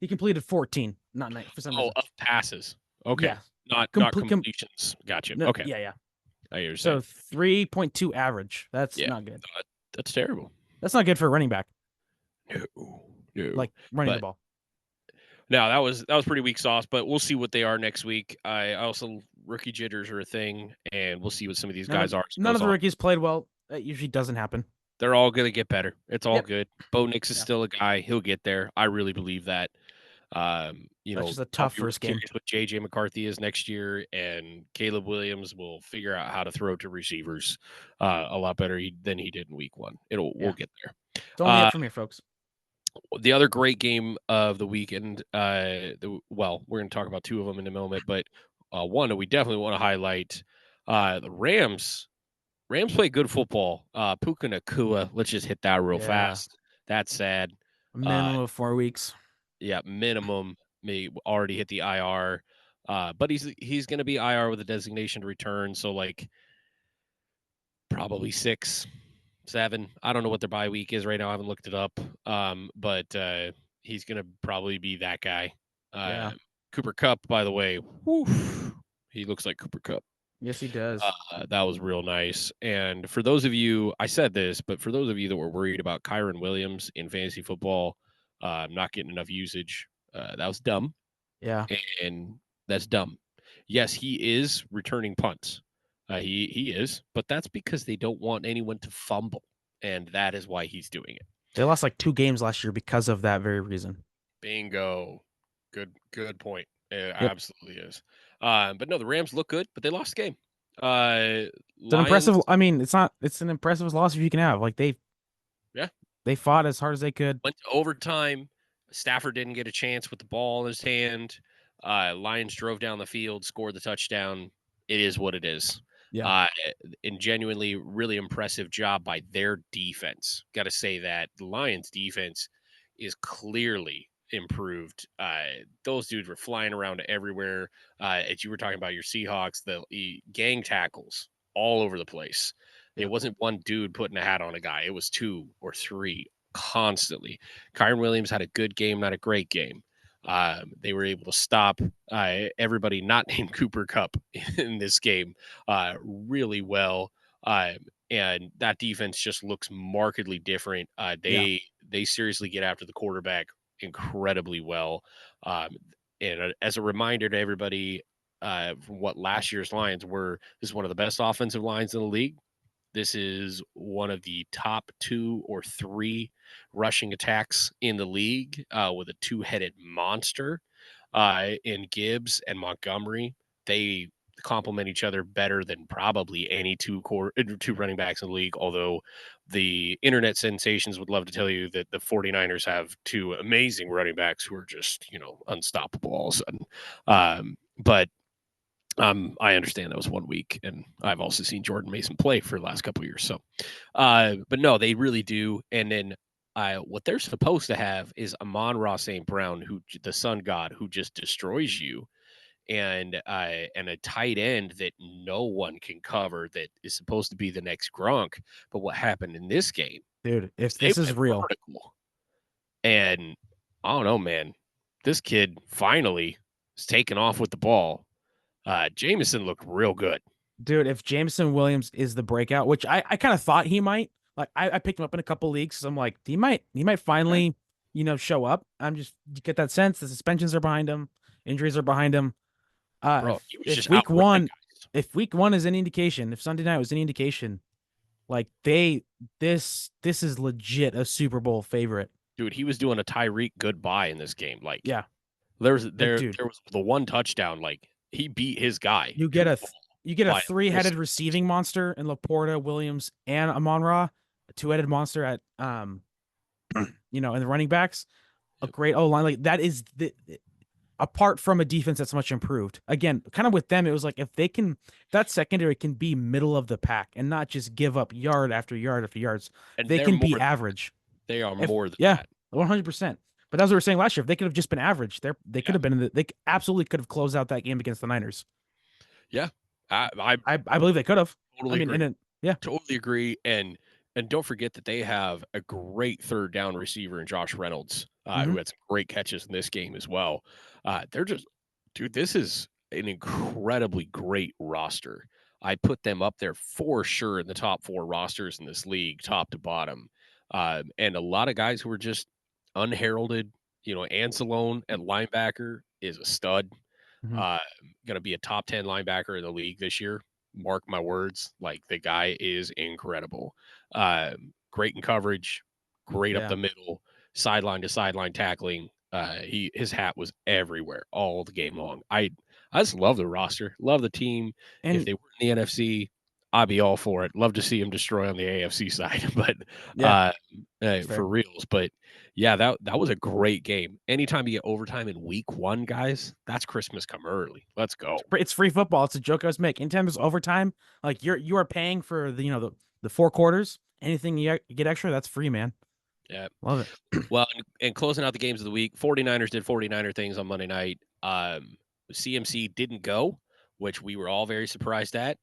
completed 14, not nine for some oh, reason. of passes. Okay, Yeah, not completions. Gotcha. no, Okay, yeah, yeah. I hear you So saying. 3.2 average. That's Yeah, not good. that's terrible. That's not good for a running back, No, no. like running the But ball. no, that was pretty weak sauce. But we'll see what they are next week. I also rookie jitters are a thing, and we'll see what some of these guys are as it None of goes the on. rookies played well. That usually doesn't happen. They're all gonna get better. It's all Yep. good. Bo Nix is Yeah. still a guy. He'll get there. I really believe that. That's just a I'll tough be really first game. curious what JJ McCarthy is next year, and Caleb Williams will figure out how to throw to receivers a lot better than he did in week one. We'll Yeah. get there. It's only up from here, folks. The other great game of the weekend, we're going to talk about two of them in a moment, but one that we definitely want to highlight, the Rams. Rams play good football. Puka Nakua, let's just hit that real Yeah. fast. That's sad. A Uh, minimum of 4 weeks. yeah, minimum may already hit the IR. But he's going to be IR with a designation to return, so like probably 6, 7. I don't know what their bye week is right now. I haven't looked it up. But he's gonna probably be that guy. Yeah. Cooper Cup, by the way, whew, he looks like Cooper Cup. Yes, he does. That was real nice. And for those of you, I said this, but for those of you that were worried about Kyron Williams in fantasy football, not getting enough usage, that was dumb, Yeah. and that's dumb. Yes, he is returning punts. He is, but that's because they don't want anyone to fumble, and that is why he's doing it. They lost like 2 games last year because of that very reason. Bingo. Good point. It Yep. absolutely is. But no, the Rams look good, but they lost the game. It's an Lions, impressive. I mean, it's an impressive loss if you can have. Like yeah, they fought as hard as they could. went to overtime. Stafford didn't get a chance with the ball in his hand. Lions drove down the field, scored the touchdown. It is what it is. Yeah. Uh, and genuinely, really impressive job by their defense. Got to say that the Lions' defense is clearly improved. Those dudes were flying around everywhere. As you were talking about your Seahawks, the gang tackles all over the place. It Yep. wasn't one dude putting a hat on a guy. It was 2 or 3 constantly. Kyron Williams had a good game, not a great game. They were able to stop everybody not named Cooper Cup in this game really well. And that defense just looks markedly different. Yeah. They seriously get after the quarterback incredibly well. And as a reminder to everybody, from what last year's Lions were, this is one of the best offensive lines in the league. This is one of the top 2 or 3 rushing attacks in the league with a two-headed monster in Gibbs and Montgomery. They complement each other better than probably any two running backs in the league, although the internet sensations would love to tell you that the 49ers have 2 amazing running backs who are just, unstoppable all of a sudden. But I understand that was 1 week, and I've also seen Jordan Mason play for the last couple of years. So, but no, they really do. And then what they're supposed to have is Amon-Ra St. Brown, who the Sun God, who just destroys you, and a tight end that no one can cover that is supposed to be the next Gronk. But what happened in this game Dude, is if they this is went real, vertical, and I don't know, man. This kid finally is taking off with the ball. Jameson looked real good. dude, if Jameson Williams is the breakout, which I kind of thought he might, like I picked him up in a couple leagues, so I'm like, he might finally, show up. I'm just you get that sense the suspensions are behind him, injuries are behind him. Bro, If he was if just week outrunning one, guys. if week one is any indication, if Sunday night was any indication, like this is legit a Super Bowl favorite. Dude, he was doing a Tyreek goodbye in this game. Like Yeah, like dude, there was the one touchdown. Like he beat his guy you to get the a ball you get a by a full three-headed 6 inches. receiving monster in Laporta, Williams, and Amon-Ra, a two-headed monster at in the running backs, a Yep. great O line. Like that is the apart from a defense that's much improved. Again, kind of with them, it was like if they can that secondary can be middle of the pack and not just give up yard after yard after yards. And They they're can more be than average. they are If more than yeah, that. 100%. But as we were saying last year, if they could have just been average, they could Yeah. have been in they absolutely could have closed out that game against the Niners. Yeah. I I believe they could have. I totally mean, agree. and it, yeah. Totally agree. And don't forget that they have a great third down receiver in Josh Reynolds, Hmm. who had some great catches in this game as well. They're just dude, this is an incredibly great roster. I put them up there for sure in the top 4 rosters in this league, top to bottom. And a lot of guys who are just unheralded. Anzalone at linebacker is a stud. Hmm. Uh, going to be a top 10 linebacker in the league this year. Mark my words. Like the guy is incredible. Great in coverage, great up Yeah. the middle, sideline to sideline tackling. His hat was everywhere all the game long. I just love the roster, love the team. If And they were in the NFC, I'd be all for it. Love to see him destroy on the AFC side, but yeah, uh, it's for fair. reals. But yeah, that was a great game. Anytime you get overtime in week 1, guys, that's Christmas come early. Let's go. It's free football. It's a joke I was making. Anytime it's overtime, like you are paying for the 4 quarters. Anything you get extra, that's free, man. Yeah. Love it. Well, and closing out the games of the week, 49ers did 49er things on Monday night. CMC didn't go, which we were all very surprised at.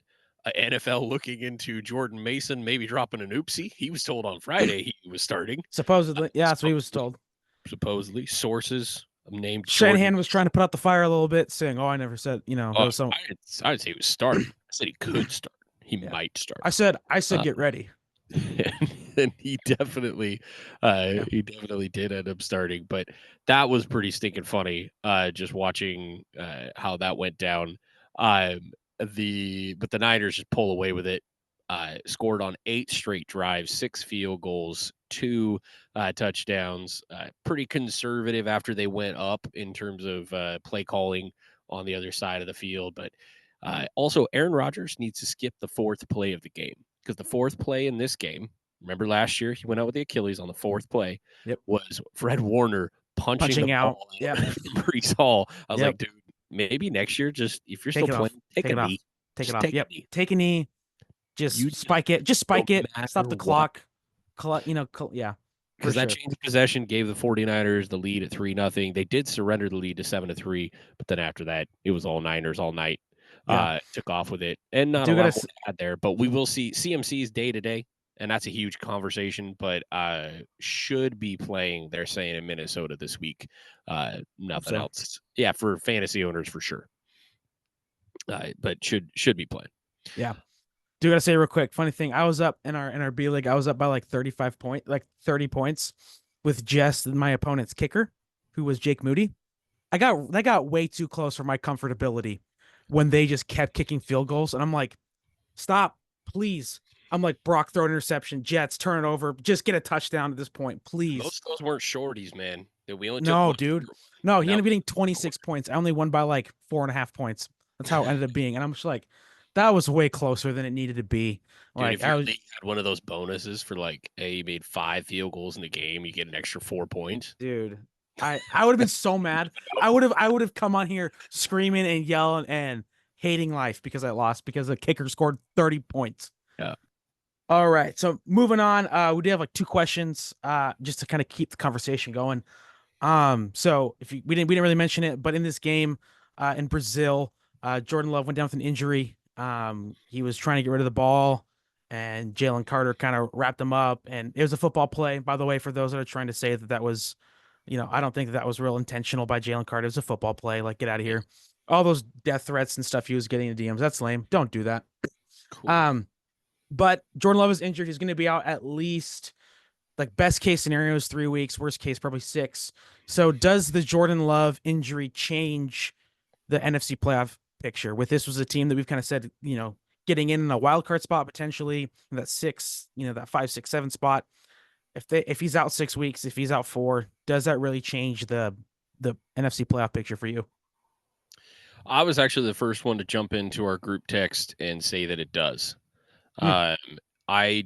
NFL looking into Jordan Mason maybe dropping an oopsie. He was told on Friday he was starting. Supposedly, yeah, that's what he was Supposedly, told. supposedly sources named Jordan. Shanahan was trying to put out the fire a little bit, saying, "Oh, I never said, there Oh, was some." I didn't say he was starting. I said he could start. He Yeah, might start. I said, Uh, get ready. and Yeah, he definitely did end up starting, but that was pretty stinking funny, just watching how that went down. But the Niners just pull away with it. Scored on 8 straight drives, 6 field goals, 2 touchdowns. Pretty conservative after they went up in terms of play calling on the other side of the field, but also Aaron Rodgers needs to skip the 4th play of the game, because the 4th play in this game, remember last year he went out with the Achilles on the 4th play, yep. was Fred Warner punching the Punching out. ball Yep, out from Brees Hall. I was yep. like, dude, maybe next year, just if you're Take still it off. playing, take Take a it knee. off. Take it Just off. take a Yep. knee. Take a knee. You Just just spike it. Just no spike it. matter Stop the what. clock. Yeah, for Because that sure. change of possession gave the 49ers the lead at 3-0. They did surrender the lead to 7-3, but then after that, it was all Niners all night. Yeah, Took off with it, and not a do gotta lot more to add there. But we will see CMC's day to day, and that's a huge conversation. But should be playing. They're saying in Minnesota this week. hope Nothing so. else. Yeah, for fantasy owners for sure. But should be playing. Yeah. Do gotta say real quick, funny thing. I was up in our B league. I was up by like 30 points with Jess, my opponent's kicker, who was Jake Moody. That got way too close for my comfortability when they just kept kicking field goals, and I'm like, stop, please. I'm like, Brock, throw an interception. Jets, turn it over. Just get a touchdown at this point, please. Most of those weren't shorties, man. We only took No, one dude. short one, No, and he that ended up was getting the quarter. 26 points. I only won by like 4.5 points. That's how it ended up being. And I'm just like, that was way closer than it needed to be. Dude, Like, if your I was, league had one of those bonuses for like, hey, you made 5 field goals in the game, you get an extra 4 points. dude, I would have been so mad. I would have come on here screaming and yelling and hating life because I lost because the kicker scored 30 points. Yeah. All right. So moving on, we do have like two questions just to kind of keep the conversation going. So if you, we didn't really mention it, but in this game, in Brazil, Jordan Love went down with an injury. He was trying to get rid of the ball, and Jalen Carter kind of wrapped him up. And it was a football play, by the way, for those that are trying to say that that was, I don't think that that was real intentional by Jalen Carter. It was a football play. Like, get out of Yeah. here. All those death threats and stuff he was getting in the DMs. That's lame. Don't do that. Cool. Um, but Jordan Love is injured. He's going to be out at least, like, best case scenario is 3 weeks, worst case probably 6. So does the Jordan Love injury change the NFC playoff picture? With this was a team that we've kind of said, getting in a wild card spot potentially, that 6, that 5, 6, 7 spot. If he's out 6 weeks, if he's out 4, does that really change the NFC playoff picture for you? I was actually the first one to jump into our group text and say that it does. Hmm. Um, I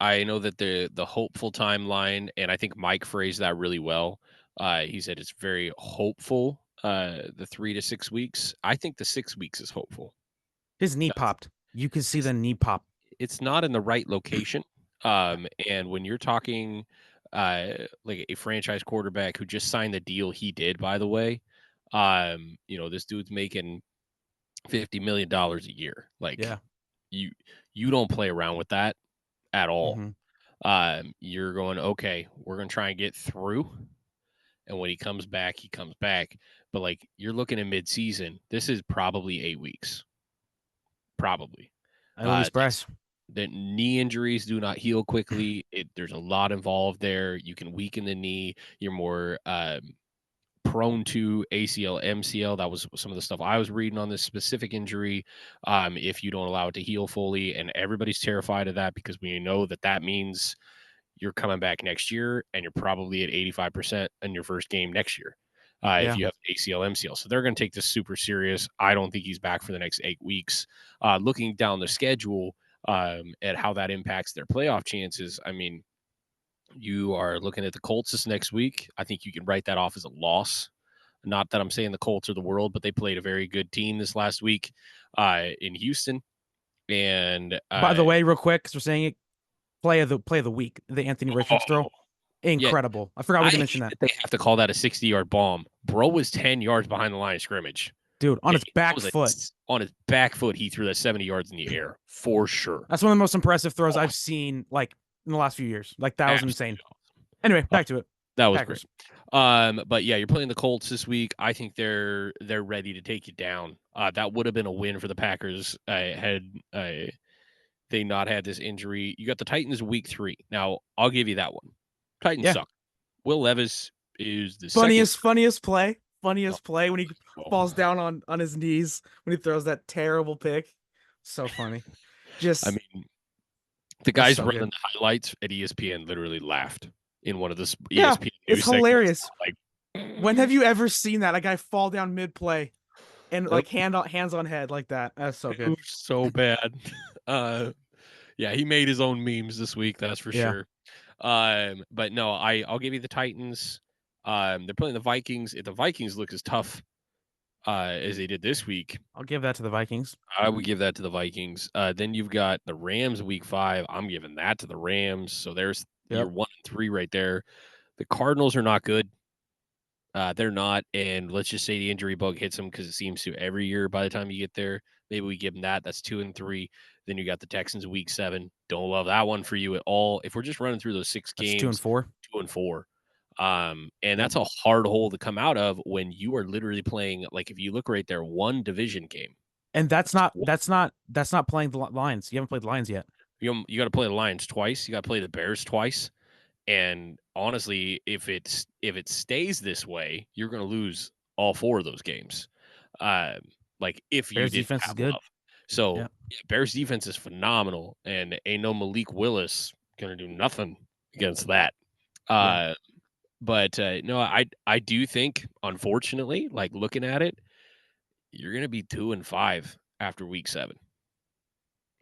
I know that the hopeful timeline, and I think Mike phrased that really well. He said it's very hopeful. The 3 to 6 weeks. I think the 6 weeks is hopeful. His knee That's popped. You could see the it's knee pop. it's not in the right location. And when you're talking like a franchise quarterback who just signed the deal he did, by the way, this dude's making $50 million a year. Like Yeah. you you don't play around with that at all. Hmm. You're going, okay, we're gonna try and get through. And when he comes back, he comes back. But like you're looking at mid-season, this is probably 8 weeks. Probably. I wouldn't be These surprised. the knee injuries do not heal quickly. There's a lot involved there. You can weaken the knee. You're more prone to ACL, MCL. That was some of the stuff I was reading on this specific injury. If you don't allow it to heal fully, and everybody's terrified of that because we know that that means you're coming back next year and you're probably at 85% in your first game next year. If Yeah. you have ACL, MCL. So they're going to take this super serious. I don't think he's back for the next 8 weeks. Looking down the schedule at how that impacts their playoff chances, I mean, you are looking at the Colts this next week. I think you can write that off as a loss. Not that I'm saying the Colts are the world, but they played a very good team this last week in Houston. And By the way, real quick, because we're saying it, play of the week, the Anthony Richards oh, throw, yeah, incredible. I forgot we I didn't hate mention that, that they have to call that a 60-yard bomb. Bro was 10 yards behind the line of scrimmage. dude. On And his that back was foot. on his back foot. He threw that 70 yards in the air for sure. That's one of the most impressive throws Oh, I've seen, like, in the last few years. Like, that was insane. absolutely. Anyway, back to it. That was great. Packers. But yeah, you're playing the Colts this week. I think they're ready to take you down. That would have been a win for the Packers had they not had this injury. You got the Titans week 3. Now, I'll give you that one. Titans Yeah. suck. Will Levis is the second. Funniest play. Funniest play when he Oh, falls down on his knees when he throws that terrible pick. So funny. I Just mean, the it's guys so running good. the highlights at ESPN literally laughed in one of the Yeah, ESPN it's news segments. hilarious. Like, When have you ever seen that? A guy fall down mid play and yep, like hands on head like that? That's so it good. was so bad. Uh, yeah, he made his own memes this week, that's for Yeah, sure. But no, I'll give you the Titans. They're playing the Vikings. If the Vikings look as tough as they did this week, I'll give that to the Vikings. I would give that to the Vikings. Then you've got the Rams week 5. I'm giving that to the Rams. So there's your Yep. 1 and 3 right there. The Cardinals are not good. They're not, and let's just say the injury bug hits them because it seems to every year by the time you get there. Maybe we give them that. That's 2 and 3. Then you got the Texans week 7. Don't love that one for you at all. If we're just running through those 6 That's 2 and games, 4. 2 and 4. And Yep. that's a hard hole to come out of when you are literally playing, like if you look right there, one division game. And that's That's not playing the Lions. You haven't played the Lions yet. you got to play the Lions twice. You got to play the Bears twice. And honestly, if it stays this way, you're going to lose all 4 of those games. Uh, like if you Bears didn't defense is have good. Love. So Yeah. yeah, Bears defense is phenomenal, and ain't no Malik Willis going to do nothing against that. Yeah. Uh, but no, I do think, unfortunately, like looking at it, you're going to be 2 and 5 after week 7.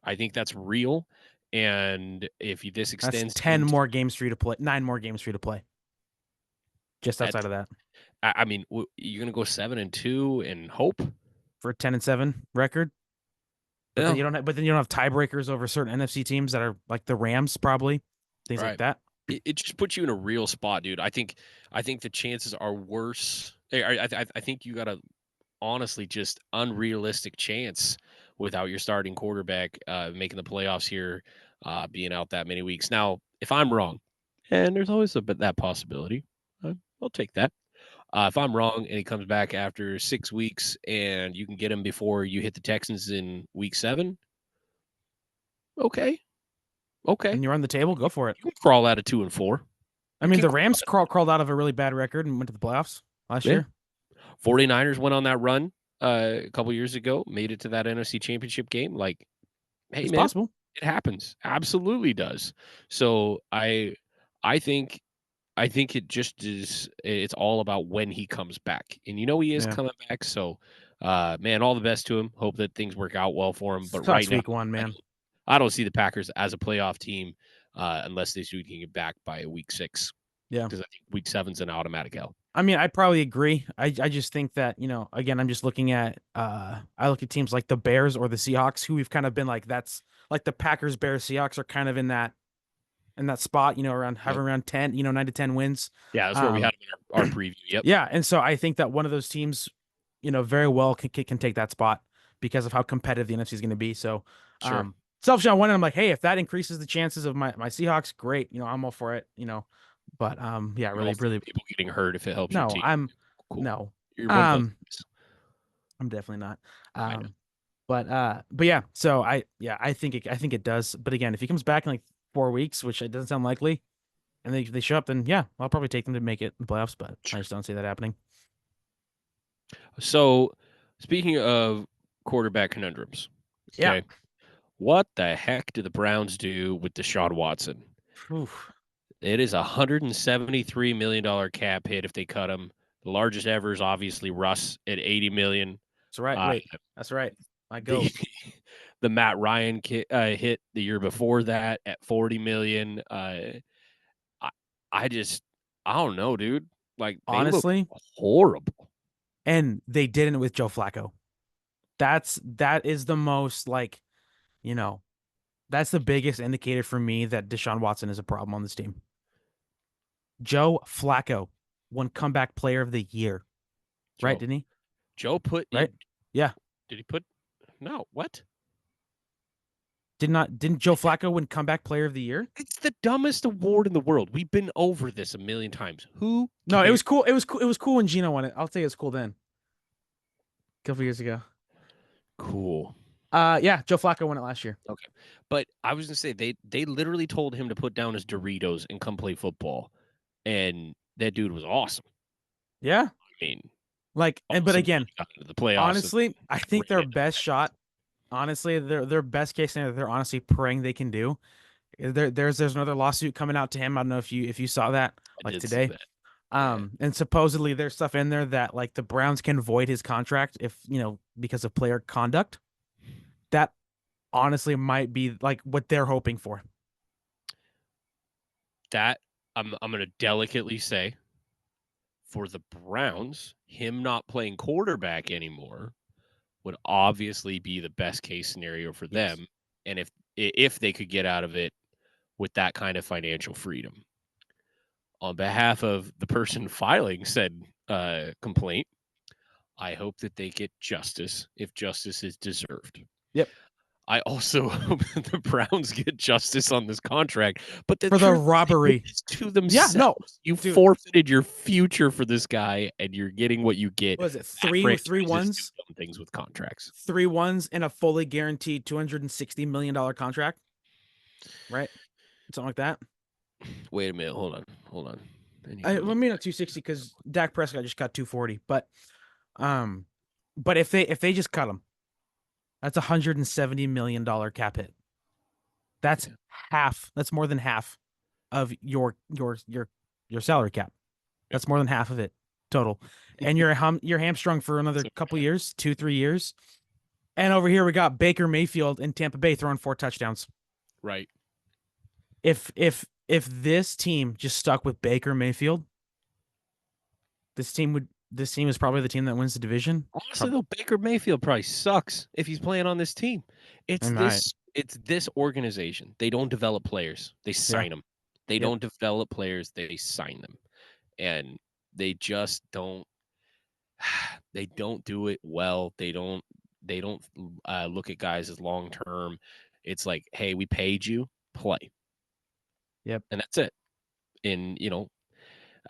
I think that's real. And if this That's extends 10 into more games for you to play. 9 more games for you to play. Just that, outside of that. I mean, you're going to go 7-2 and hope. for a 10-7 record. But then Yeah, you don't have, but then you don't have tiebreakers over certain NFC teams that are like the Rams, probably things like right. that. It just puts you in a real spot, dude. I think the chances are worse. I think you got a honestly just unrealistic chance without your starting quarterback making the playoffs here, being out that many weeks. Now, if I'm wrong, and there's always a bit that possibility, I'll take that. If I'm wrong and he comes back after 6 weeks and you can get him before you hit the Texans in week 7, okay, okay, And you're on the table, go for it. you can crawl out of 2-4. I You mean, can the crawl Rams out crawled out of a really bad record and went to the playoffs last yeah. year. 49ers went on that run a couple years ago, made it to that NFC Championship game. Like, hey, It's man, possible. it happens. Absolutely does. So I think it just is. It's all about when he comes back, and he is Yeah. coming back. So, man, all the best to him. Hope that things work out well for him. But right Sucks now, week one, I man. don't, I don't see the Packers as a playoff team unless they can get back by week 6. Yeah. Because I think week 7's an automatic L. I mean, I probably agree. I just think that, again, I'm just looking at I look at teams like the Bears or the Seahawks, who we've kind of been like, that's like the Packers, Bears, Seahawks are kind of in that spot, around Yep. having around 10, 9 to 10 wins. Yeah, that's where we Um had them in our preview. Yep. yeah, and so I think that one of those teams, very well can take that spot because of how competitive the NFC is going to be. So Sure. selfishly on one end, I'm like, hey, if that increases the chances of my Seahawks, great. I'm all for it, But yeah, You're all really, for really people getting hurt if it helps your no, team. Cool. no. You're one of those Um guys. I'm definitely not. I know. But yeah, so I think it does. But again, if he comes back in like 4 weeks, which it doesn't sound likely, and they show up, then yeah, I'll probably take them to make it in the playoffs, but I Sure. just don't see that happening. So, speaking of quarterback conundrums, Yeah. okay, what the heck do the Browns do with Deshaun Watson? Oof. It is $173 million cap hit if they cut him. The largest ever is obviously Russ at $80 million. That's right. Uh, Wait, that's right. My the goat. the Matt Ryan hit the year before that at $40 million. I, I don't know, dude. Like they look Honestly, horrible. and they didn't with Joe Flacco. That is the most like, you know, that's the biggest indicator for me that Deshaun Watson is a problem on this team. Joe Flacco won comeback player of the year. Right, Joe didn't he? Joe put Right? in. Yeah. Did he put? No. What? Didn't Joe Flacco win comeback player of the year? It's the dumbest award in the world. We've been over this a million times. Who No, it cares? was cool. It was cool. It was cool when Gino won it. I'll say it was cool then. A couple years ago. Cool. Yeah, Joe Flacco won it last year. Okay. But I was gonna say they literally told him to put down his Doritos and come play football. And that dude was awesome. Yeah. I mean, Like, but awesome. again, Got into the playoffs. honestly, I think Ran their into best shot, honestly, their best case scenario that they're honestly praying they can do. There's another lawsuit coming out to him. I don't know if you saw that I like did see today. that. Yeah. And supposedly there's stuff in there that like the Browns can void his contract if, because of player conduct. That honestly might be like what they're hoping for. That I'm gonna delicately say for the Browns, him not playing quarterback anymore would obviously be the best case scenario for Yes. them. And if they could get out of it with that kind of financial freedom. On behalf of the person filing said complaint, I hope that they get justice if justice is deserved. Yep. I also hope that the Browns get justice on this contract. But the For the truth is they did robbery. this to Yeah, themselves. no, You dude. forfeited your future for this guy, and you're getting what you get. What was it? Bad Three franchises ones, do dumb things with contracts. 3 1s, and a fully guaranteed $260 million contract. Right? Something like that. Wait a minute. Hold on. I mean, not 260 because Dak Prescott just got 240. But if they just cut him, that's $170 million cap hit. That's half. That's more than half of your salary cap. That's more than half of it total. And you're hamstrung for another couple years, 2-3 years. And over here we got Baker Mayfield in Tampa Bay throwing 4 touchdowns. Right. If this team just stuck with Baker Mayfield, this team this team is probably the team that wins the division. Honestly, though, Baker Mayfield probably sucks if he's playing on this team. I might. It's this organization. They don't develop players. They Yeah. sign them. They Yep. don't develop players. They sign them. And they just don't they don't do it well. They don't look at guys as long term. It's like, hey, we paid you, play. Yep. And that's it. And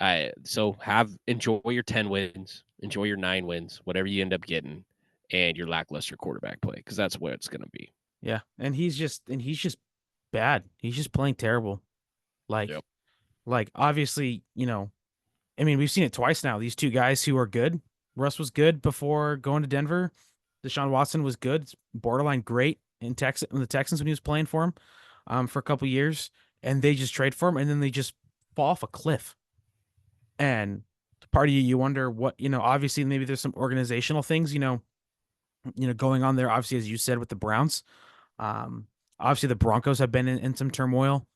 I so have enjoy your 10 wins, enjoy your 9 wins, whatever you end up getting, and your lackluster quarterback play, because that's what it's gonna be. Yeah. And he's just bad. He's just playing terrible. Like Yep. like obviously, I mean, we've seen it twice now. These two guys who are good. Russ was good before going to Denver. Deshaun Watson was good, borderline great in the Texans when he was playing for him, for a couple years, and they just trade for him, and then they just fall off a cliff. And part of you wonder what Obviously, maybe there's some organizational things going on there. Obviously, as you said with the Browns, um, obviously the Broncos have been in some turmoil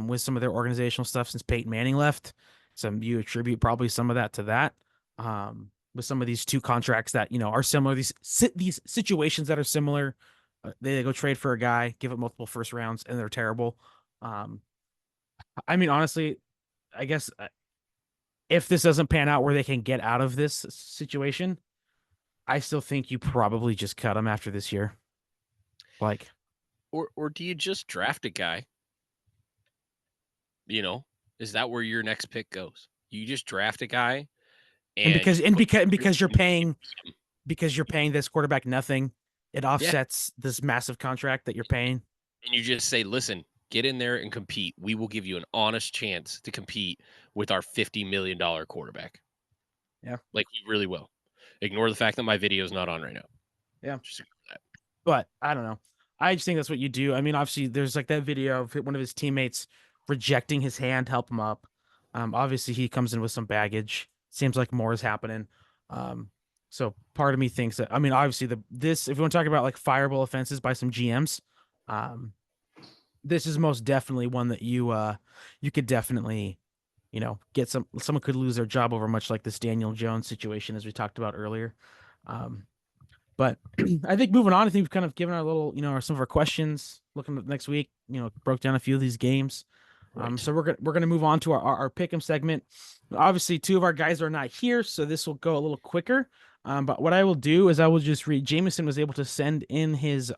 with some of their organizational stuff since Peyton Manning left. Some you attribute probably some of that to that. With some of these two contracts that are similar, these situations that are similar, they go trade for a guy, give it multiple first rounds, and they're terrible. Um, I mean, honestly, I guess if this doesn't pan out where they can get out of this situation, I still think you probably just cut them after this year. Like, Or do you just draft a guy? You know, is that where your next pick goes? You just draft a guy and and because you and put because him because you're and you paying beat him. because you're paying this quarterback nothing, it Yeah. offsets this massive contract that you're paying. And you just say, listen, get in there and compete. We will give you an honest chance to compete with our $50 million quarterback. Yeah. Like we really will. Ignore the fact that my video is not on right now. Yeah. Just ignore that. But I don't know. I just think that's what you do. I mean, obviously, there's like that video of one of his teammates rejecting his hand, help him up. Obviously, he comes in with some baggage. Seems like more is happening. Um, so part of me thinks that, I mean, obviously, if you want to talk about like fireable offenses by some GMs, um, this is most definitely one that you could definitely get someone could lose their job over, much like this Daniel Jones situation as we talked about earlier. Um, but I think moving on, I think we've kind of given our little, some of our questions. Looking at next week, broke down a few of these games. Right. So we're gonna move on to our pick'em segment. Obviously, two of our guys are not here, so this will go a little quicker. But what I will do is I will just read. Jameson was able to send in his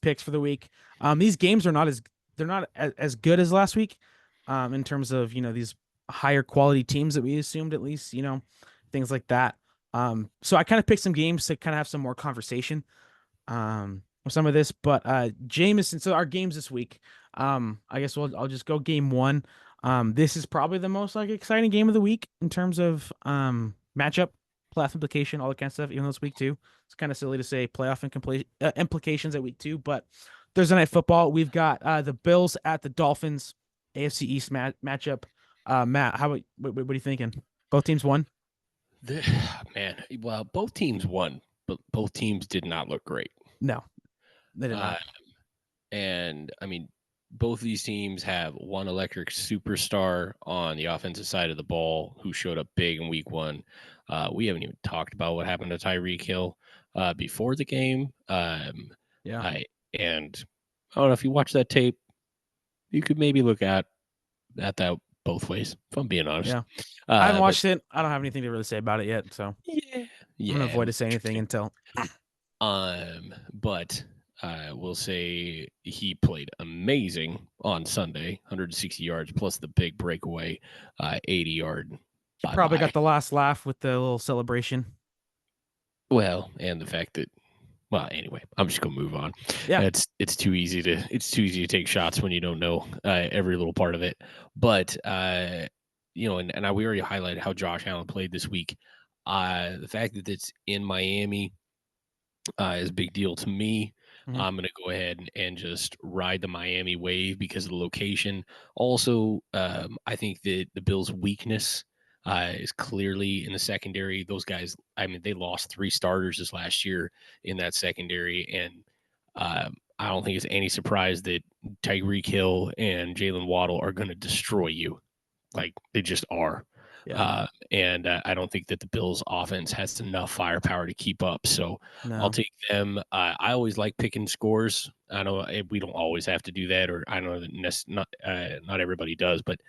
picks for the week. These games are not as they're not as good as last week, in terms of these higher quality teams that we assumed, at least things like that. So I kind of picked some games to kind of have some more conversation with some of this. But Jameson, so our games this week, I guess I'll just go game one. This is probably the most like exciting game of the week in terms of matchup, playoff implication, all that kind of stuff. Even though it's week two, it's kind of silly to say playoff implications at week two. But Thursday night football, we've got the Bills at the Dolphins, AFC East matchup. Matt, what are you thinking? Both teams won. Man, well, both teams won, but both teams did not look great. No, they did Uh, not. and I mean, both of these teams have one electric superstar on the offensive side of the ball who showed up big in week one. We haven't even talked about what happened to Tyreek Hill before the game. Yeah. And I don't know if you watch that tape, you could maybe look at that both ways, if I'm being honest. Yeah. I haven't But watched it. I don't have anything to really say about it yet, so yeah, I'm gonna yeah, avoid to say anything until. But I will say he played amazing on Sunday, 160 yards plus the big breakaway, 80-yard. He Bye probably bye. got the last laugh with the little celebration. Well, and the fact that, well, anyway, I'm just gonna move on. Yeah. It's too easy to take shots when you don't know every little part of it. But we already highlighted how Josh Allen played this week. The fact that it's in Miami is a big deal to me. Mhm. I'm going to go ahead and just ride the Miami wave because of the location. Also, I think that the Bills' weakness is clearly in the secondary. Those guys, I mean, they lost 3 starters this last year in that secondary. And I don't think it's any surprise that Tyreek Hill and Jalen Waddle are going to destroy you. Like, they just are. Yeah. And I don't think that the Bills' offense has enough firepower to keep up. So I'll No. take them. I always like picking scores. I know we don't always have to do that, or I know that not everybody does, but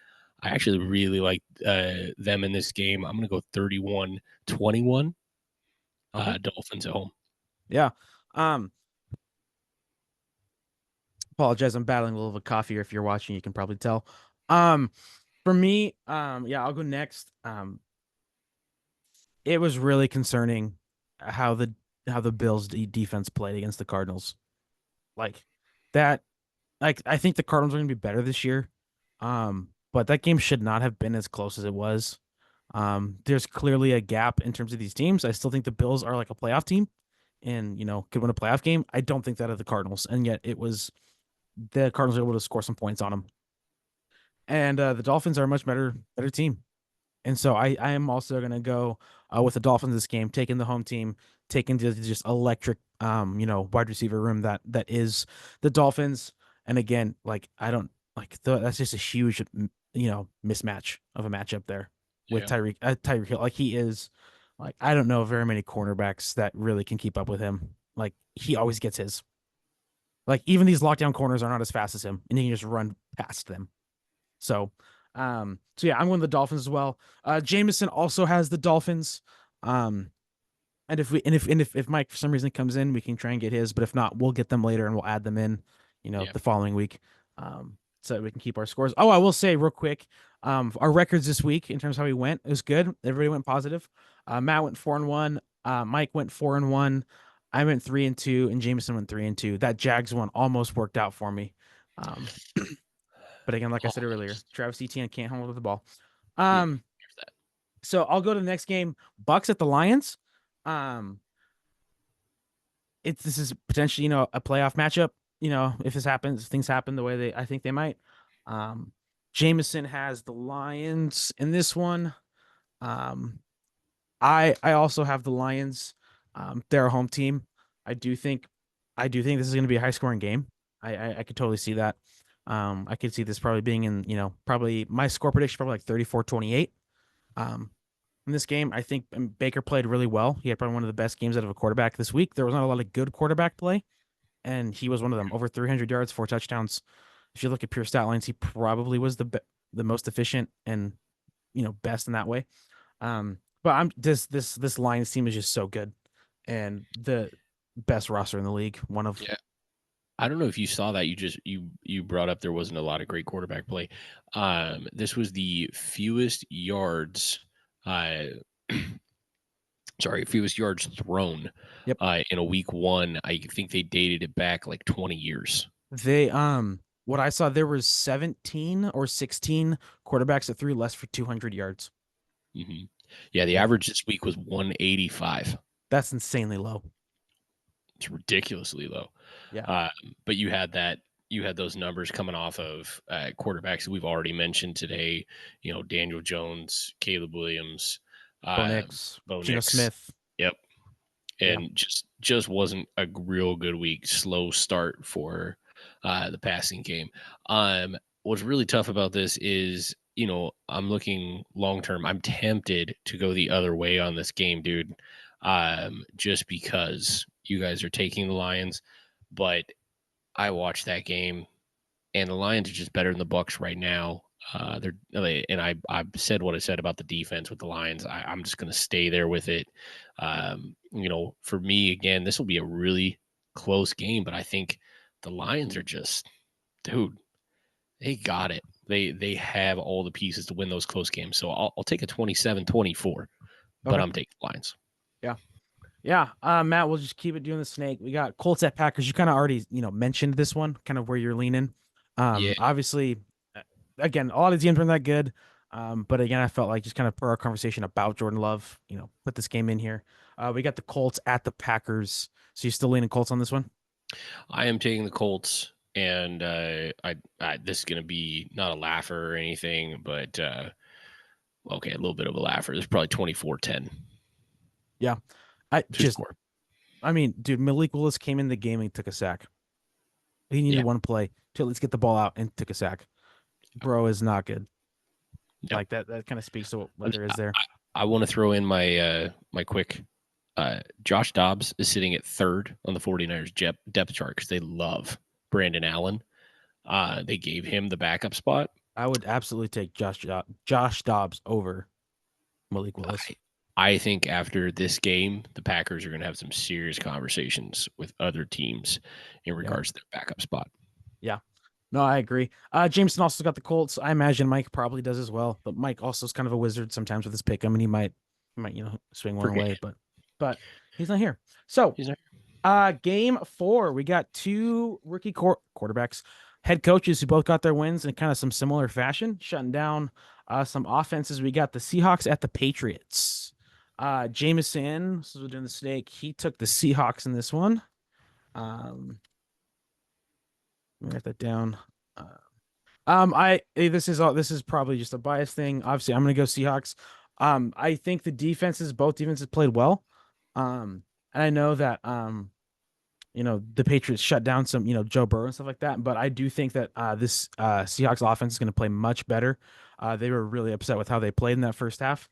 I actually really like them in this game. I'm going to go 31-21. Okay. Dolphins at home. Yeah. Um, Apologize, I'm battling a little bit of coffee, or if you're watching, you can probably tell. Um, for me, yeah, I'll go next. It was really concerning how the Bills defense played against the Cardinals. Like that, like I think the Cardinals are going to be better this year. But that game should not have been as close as it was. There's clearly a gap in terms of these teams. I still think the Bills are like a playoff team and, could win a playoff game. I don't think that of the Cardinals. And yet the Cardinals were able to score some points on them. And the Dolphins are a much better team. And so I am also going to go with the Dolphins this game, taking the home team, taking the just electric, wide receiver room that is the Dolphins. And again, like I don't that's just a huge, mismatch of a matchup there with Yeah. Tyreek Hill. Like he is, like I don't know very many cornerbacks that really can keep up with him. Like he always gets his. Like even these lockdown corners are not as fast as him, and he can just run past them. So yeah, I'm going with the Dolphins as well. Jameson also has the Dolphins. Um, and if Mike for some reason comes in, we can try and get his. But if not, we'll get them later and we'll add them in, Yeah. the following week. So that we can keep our scores. Oh, I will say real quick, our records this week in terms of how we went, it was good. Everybody went positive. Matt went 4-1. Mike went 4-1. I went 3-2, and Jameson went 3-2. That Jags one almost worked out for me. Um, but again, like I said earlier, Almost. Travis Etienne can't hold the ball. Yeah. Um, so I'll go to the next game. Bucks at the Lions. Um, this is potentially, a playoff matchup. If this happens, if things happen the way I think they might. Um, Jameson has the Lions in this one. Um, I also have the Lions. They're a home team. I do think I do think this is going to be a high scoring game. I could totally see that. I could see this probably being in, probably my score prediction probably like 34-28. Um, in this game, I think Baker played really well. He had probably one of the best games out of a quarterback this week. There was not a lot of good quarterback play, and he was one of them. Over 300 yards, 4 touchdowns. If you look at pure stat lines, he probably was the most efficient and, best in that way. But I'm this Lions team is just so good, and the best roster in the league. One of Yeah. I don't know if you saw that. You brought up there wasn't a lot of great quarterback play. This was the fewest yards. Uh, fewest yards thrown. Yep. In a week one. I think they dated it back like 20 years. They what I saw, there was 17 or 16 quarterbacks that threw less for 200 yards. Hmm. Yeah, the Yeah, average this week was 185. that's insanely low. It's ridiculously low. Yeah, Um, but you had those numbers coming off of quarterbacks that we've already mentioned today. Daniel Jones, Caleb Williams, Bo uh, Nix, Bo Geno Nix. Smith. Yep, Yeah. and just wasn't a real good week. Slow start for the passing game. What's really tough about this is, I'm looking long term. I'm tempted to go the other way on this game, dude. Just because you guys are taking the Lions, but I watched that game and the Lions are just better than the Bucks right now. And I said what I said about the defense with the Lions. I'm just going to stay there with it. For me again, this will be a really close game, but I think the Lions are just, dude, they got it. They have all the pieces to win those close games. So I'll take a 27-24, but Okay. I'm taking the Lions. Yeah. Yeah. Matt, we'll just keep it doing the snake. We got Colts at Packers. You kind of already, mentioned this one, kind of where you're leaning. Yeah, Obviously, uh, again, a lot of teams weren't that good. But again, I felt like just kind of for our conversation about Jordan Love, put this game in here. We got the Colts at the Packers. So you still leaning Colts on this one? I am taking the Colts, and this is going to be not a laugher or anything, but okay, a little bit of a laugher. It's probably 24-10 Yeah. I to just, score. I mean, dude, Malik Willis came in the game and took a sack. He needed Yeah, one play to at least get the ball out and took a sack. Bro is not good. Yep. Like that kind of speaks to what I'm, there is there. I want to throw in my quick. Josh Dobbs is sitting at third on the 49ers depth chart because they love Brandon Allen. They gave him the backup spot. I would absolutely take Josh Dobbs over Malik Willis. I, I think after this game, the Packers are going to have some serious conversations with other teams in Yeah. regards to their backup spot. Yeah. No, I agree. Jameson also got the Colts. I imagine Mike probably does as well, but Mike also is kind of a wizard sometimes with his pick. I mean, he might, swing one Forget away, it. but he's not here. So, He's not. game 4, we got two rookie quarterbacks, head coaches who both got their wins in kind of some similar fashion, shutting down some offenses. We got the Seahawks at the Patriots. Jameson, this is doing the snake. He took the Seahawks in this one. Let me write that down. This is probably just a bias thing. Obviously, I'm gonna go Seahawks. I think both defenses played well. And I know that the Patriots shut down some, Joe Burrow and stuff like that. But I do think that this Seahawks offense is going to play much better. They were really upset with how they played in that first half.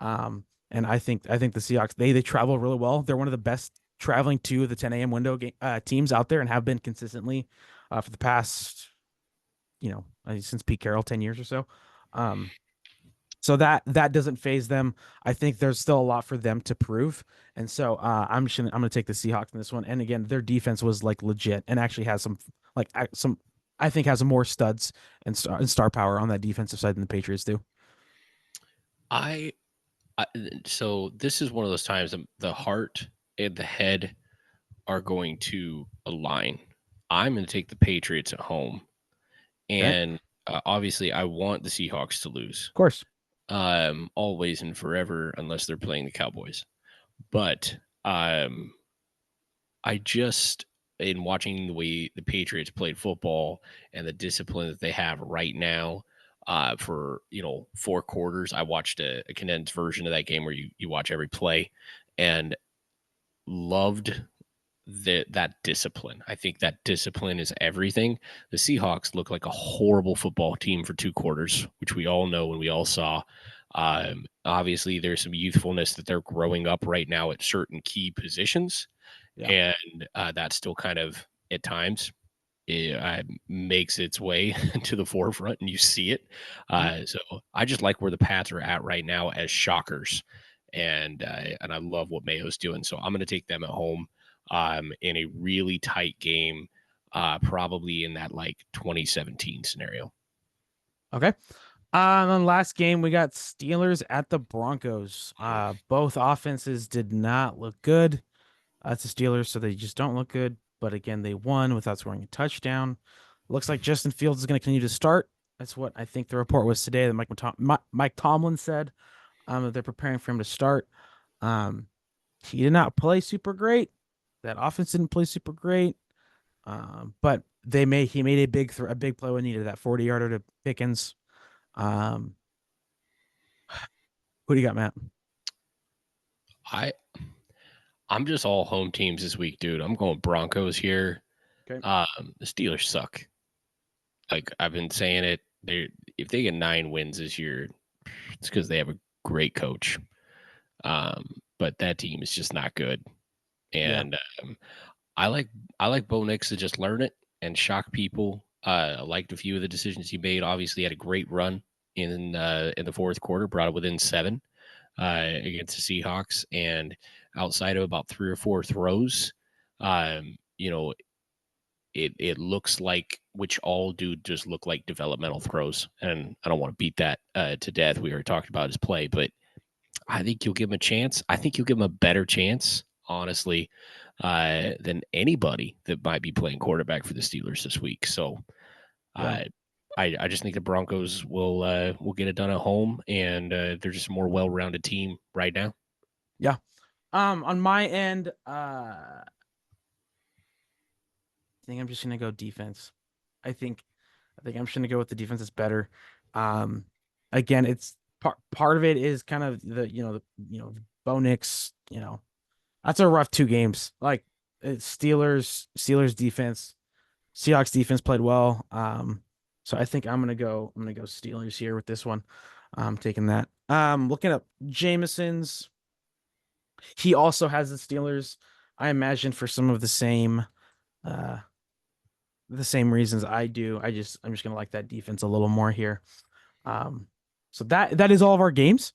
And I think the Seahawks they travel really well. They're one of the best traveling to the 10 a.m. window teams out there and have been consistently for the past, since Pete Carroll, 10 years or so. So that doesn't phase them. I think there's still a lot for them to prove, and so I'm gonna take the Seahawks in this one. And again, their defense was like legit and actually has some I think has more studs and star power on that defensive side than the Patriots do. I, I so this is one of those times the heart and the head are going to align. I'm going to take the Patriots at home, Okay, of and obviously, I want the Seahawks to lose. course, Always and forever, unless they're playing the Cowboys. But I just in watching the way the Patriots played football and the discipline that they have right now. For 4 quarters, I watched a condensed version of that game where you watch every play, and loved that discipline. I think that discipline is everything. The Seahawks look like a horrible football team for 2 quarters, which we all know and we all saw. Obviously, there's some youthfulness that they're growing up right now at certain key positions, yeah. and that still kind of at times makes its way to the forefront, and you see it. Mhm. So I just like where the Pats are at right now as shockers, and I love what Mayo's doing. So I'm going to take them at home in a really tight game, probably in that like 2017 scenario. Okay. On last game, we got Steelers at the Broncos. Both offenses did not look good. It's the Steelers, so they just don't look good. But again, they won without scoring a touchdown. Looks like Justin Fields is going to continue to start. That's what I think the report was today that Mike Tomlin said that they're preparing for him to start. Um, he did not play super great. That offense didn't play super great. But he made a big play when needed, that 40-yarder to Pickens. Um, who do you got, Matt? I I'm just all home teams this week, dude. I'm going Broncos here. Okay. The Steelers suck. Like I've been saying it. They if they get 9 wins this year, it's because they have a great coach. But that team is just not good. Yeah. And I like I like Bo Nix to just learn it and shock people. I liked a few of the decisions he made. Obviously, had a great run in the fourth quarter, brought it within 7 against the Seahawks, and outside of about 3 or 4 throws, you know, it looks like which all do just look like developmental throws, and I don't want to beat that to death. We already talked about his play, but I think you'll give him a chance. I think you'll give him a better chance, honestly, than anybody that might be playing quarterback for the Steelers this week. So Yeah. uh, I just think the Broncos will get it done at home, and they're just a more well-rounded team right now. Yeah. On my end, I think I'm just gonna go defense. I think I'm just gonna go with the defense is better. Um, Again, it's part of it is kind of Bo Nix. That's a rough 2 games. Like it's Steelers defense, Seahawks defense played well. So I think I'm gonna go Steelers here with this one. I'm taking that. Looking up Jameson's. He also has the Steelers. I imagine for some of uh the same reasons I do. I'm just gonna like that defense a little more here. Um, so that is all of our games.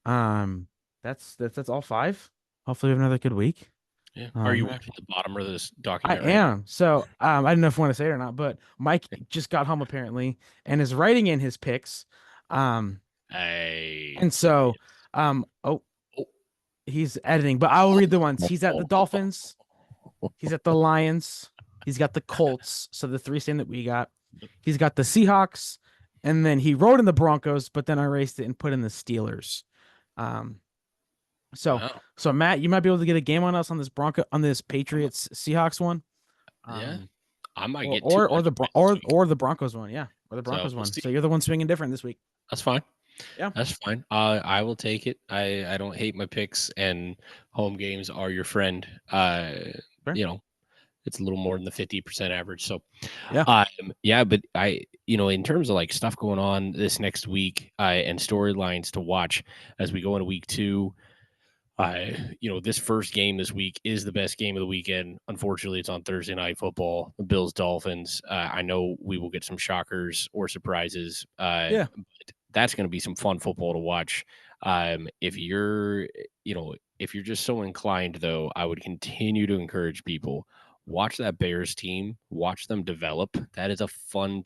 Um, that's all five. Hopefully, we have another good week. Yeah. Are you Um, watching the bottom of this I document right am. So I don't know if I want to say it or not, but Mike just got home apparently and is writing in his picks. Um, now? Hey, and there he so is. oh, Oh. he's editing, but I'll read the ones. He's at the Dolphins. He's at the Lions. He's got the Colts. So the three same that we got. He's got the Seahawks, and then he wrote in the Broncos, but then I erased it and put in the Steelers. Um, so Wow. so Matt, you might be able to get a game on us on this Patriots Seahawks one. Yeah. Um, I might or get two or or on the you this week. or the Broncos one, yeah, or the So Broncos we'll one. So see. you're the one swinging different this week. That's fine. Yeah, That's fine. I will take it. I don't hate my picks, and home games are your friend. fair. You know, it's a little more than the 50% average. So, Yeah, yeah, but in terms of like stuff going on this next week, and storylines to watch as we go into week two. This first game this week is the best game of the weekend. Unfortunately, it's on Thursday Night Football, the Bills Dolphins. I know we will get some shockers or surprises. yeah. But that's going to be some fun football to watch. If you're, if you're just so inclined, though, I would continue to encourage people watch that Bears team, watch them develop. That is a fun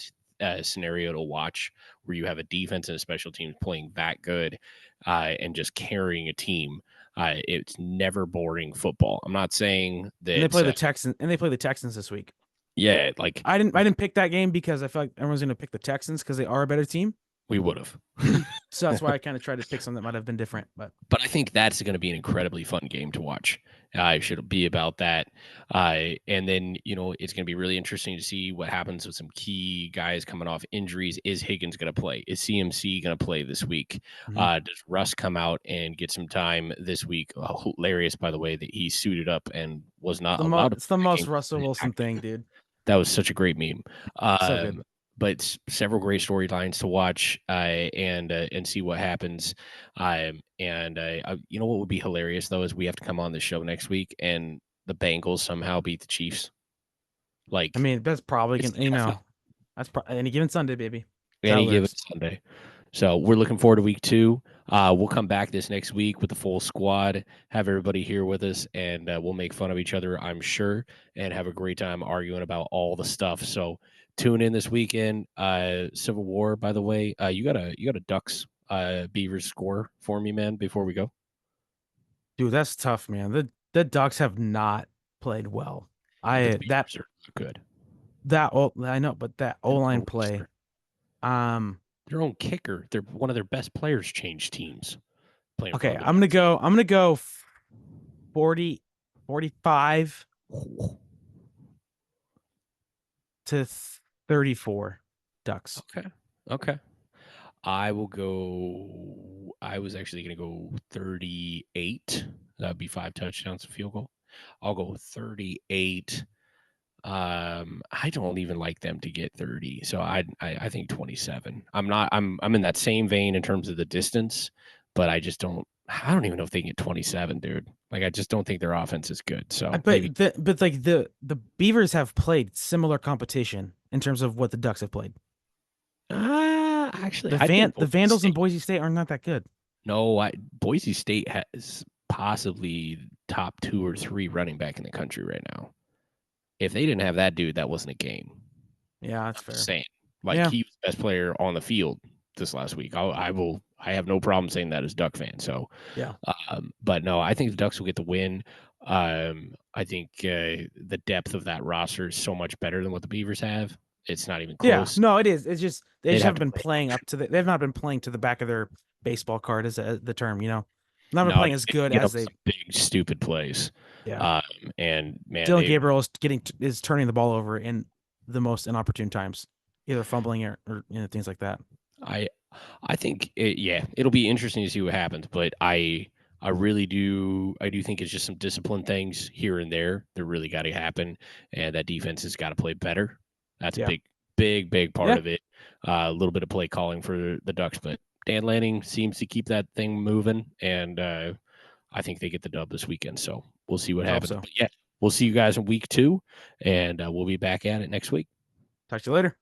scenario to watch where you have a defense and a special team playing that good and just carrying a team. It's never boring football. I'm not saying And they that, play the Texans, and they play the Texans this week. yeah, like I didn't pick that game because I feel like everyone's going to pick the Texans because they are a better team. we would have. So that's why I kind of tried to pick something that might have been different. But But I think that's going to be an incredibly fun game to watch. It should be about that. And then, it's going to be really interesting to see what happens with some key guys coming off injuries. Is Higgins going to play? Is CMC going to play this week? Mhm. Does Russ come out and get some time this week? Hilarious, by the way, that he suited up and was not allowed to It's the play that most game. Russell Wilson thing, dude. That was such a great meme. So good. But several great storylines to watch and see what happens. You know what would be hilarious though is we have to come on the show next week and the Bengals somehow beat the Chiefs. I Like mean, that's probably it's gonna, the NFL. any given Sunday, baby. That's how it Any given works. Sunday. So we're looking forward to week two. We'll come back this next week with the full squad, have everybody here with us, and we'll make fun of each other, I'm sure, and have a great time arguing about all the stuff. So tune in this weekend. Civil War, by the way. You got a Ducks Beavers score for me, man, before we go. Dude, that's tough, man. The Ducks have not played well. The I that Beavers are good. that oh, I know, but that O And line their play. roster. Um, Their own kicker. They're one of their best players changed teams playing for okay, the Beavers. I'm gonna go 40, 45 to 34 Ducks. Okay. Okay. I will go. I was actually going to go 38. That would be 5 touchdowns, a field goal. I'll go 38. I don't even like them to get 30, so I think 27. I'm not. I'm in that same vein in terms of the distance, but I just don't. I don't even know if they can get 27, dude. Like I just don't think their offense is good. So maybe. But like the Beavers have played similar competition in terms of what the Ducks have played. Actually, I think The Boise Vandals in State. Boise State are not that good. No, Boise State has possibly top 2 or 3 running back in the country right now. If they didn't have that dude, that wasn't a game. Yeah, that's I'm just fair. saying. Like Yeah, he was the best player on the field this last week. I will. I have no problem saying that as Duck fan. So, yeah, but no, I think the Ducks will get the win. I think the depth of that roster is so much better than what the Beavers have. It's not even yeah. close. No, it is. It's just they They'd just have haven't to been play. playing up to they've not been playing to the back of their baseball card as the term. Not been No, playing as they good get as up they. some big stupid plays. Yeah, Um, and man, Dylan they Gabriel is turning the ball over in the most inopportune times, either fumbling or things like that. I I think it'll be interesting to see what happens, but I really do think it's just some discipline things here and there that really got to happen, and that defense has got to play better. That's a Yeah, big part yeah, of it. A little bit of play calling for the Ducks, but Dan Lanning seems to keep that thing moving, and I think they get the dub this weekend. So we'll see what I hope happens. so. But yeah, we'll see you guys in week 2, and we'll be back at it next week. Talk to you later.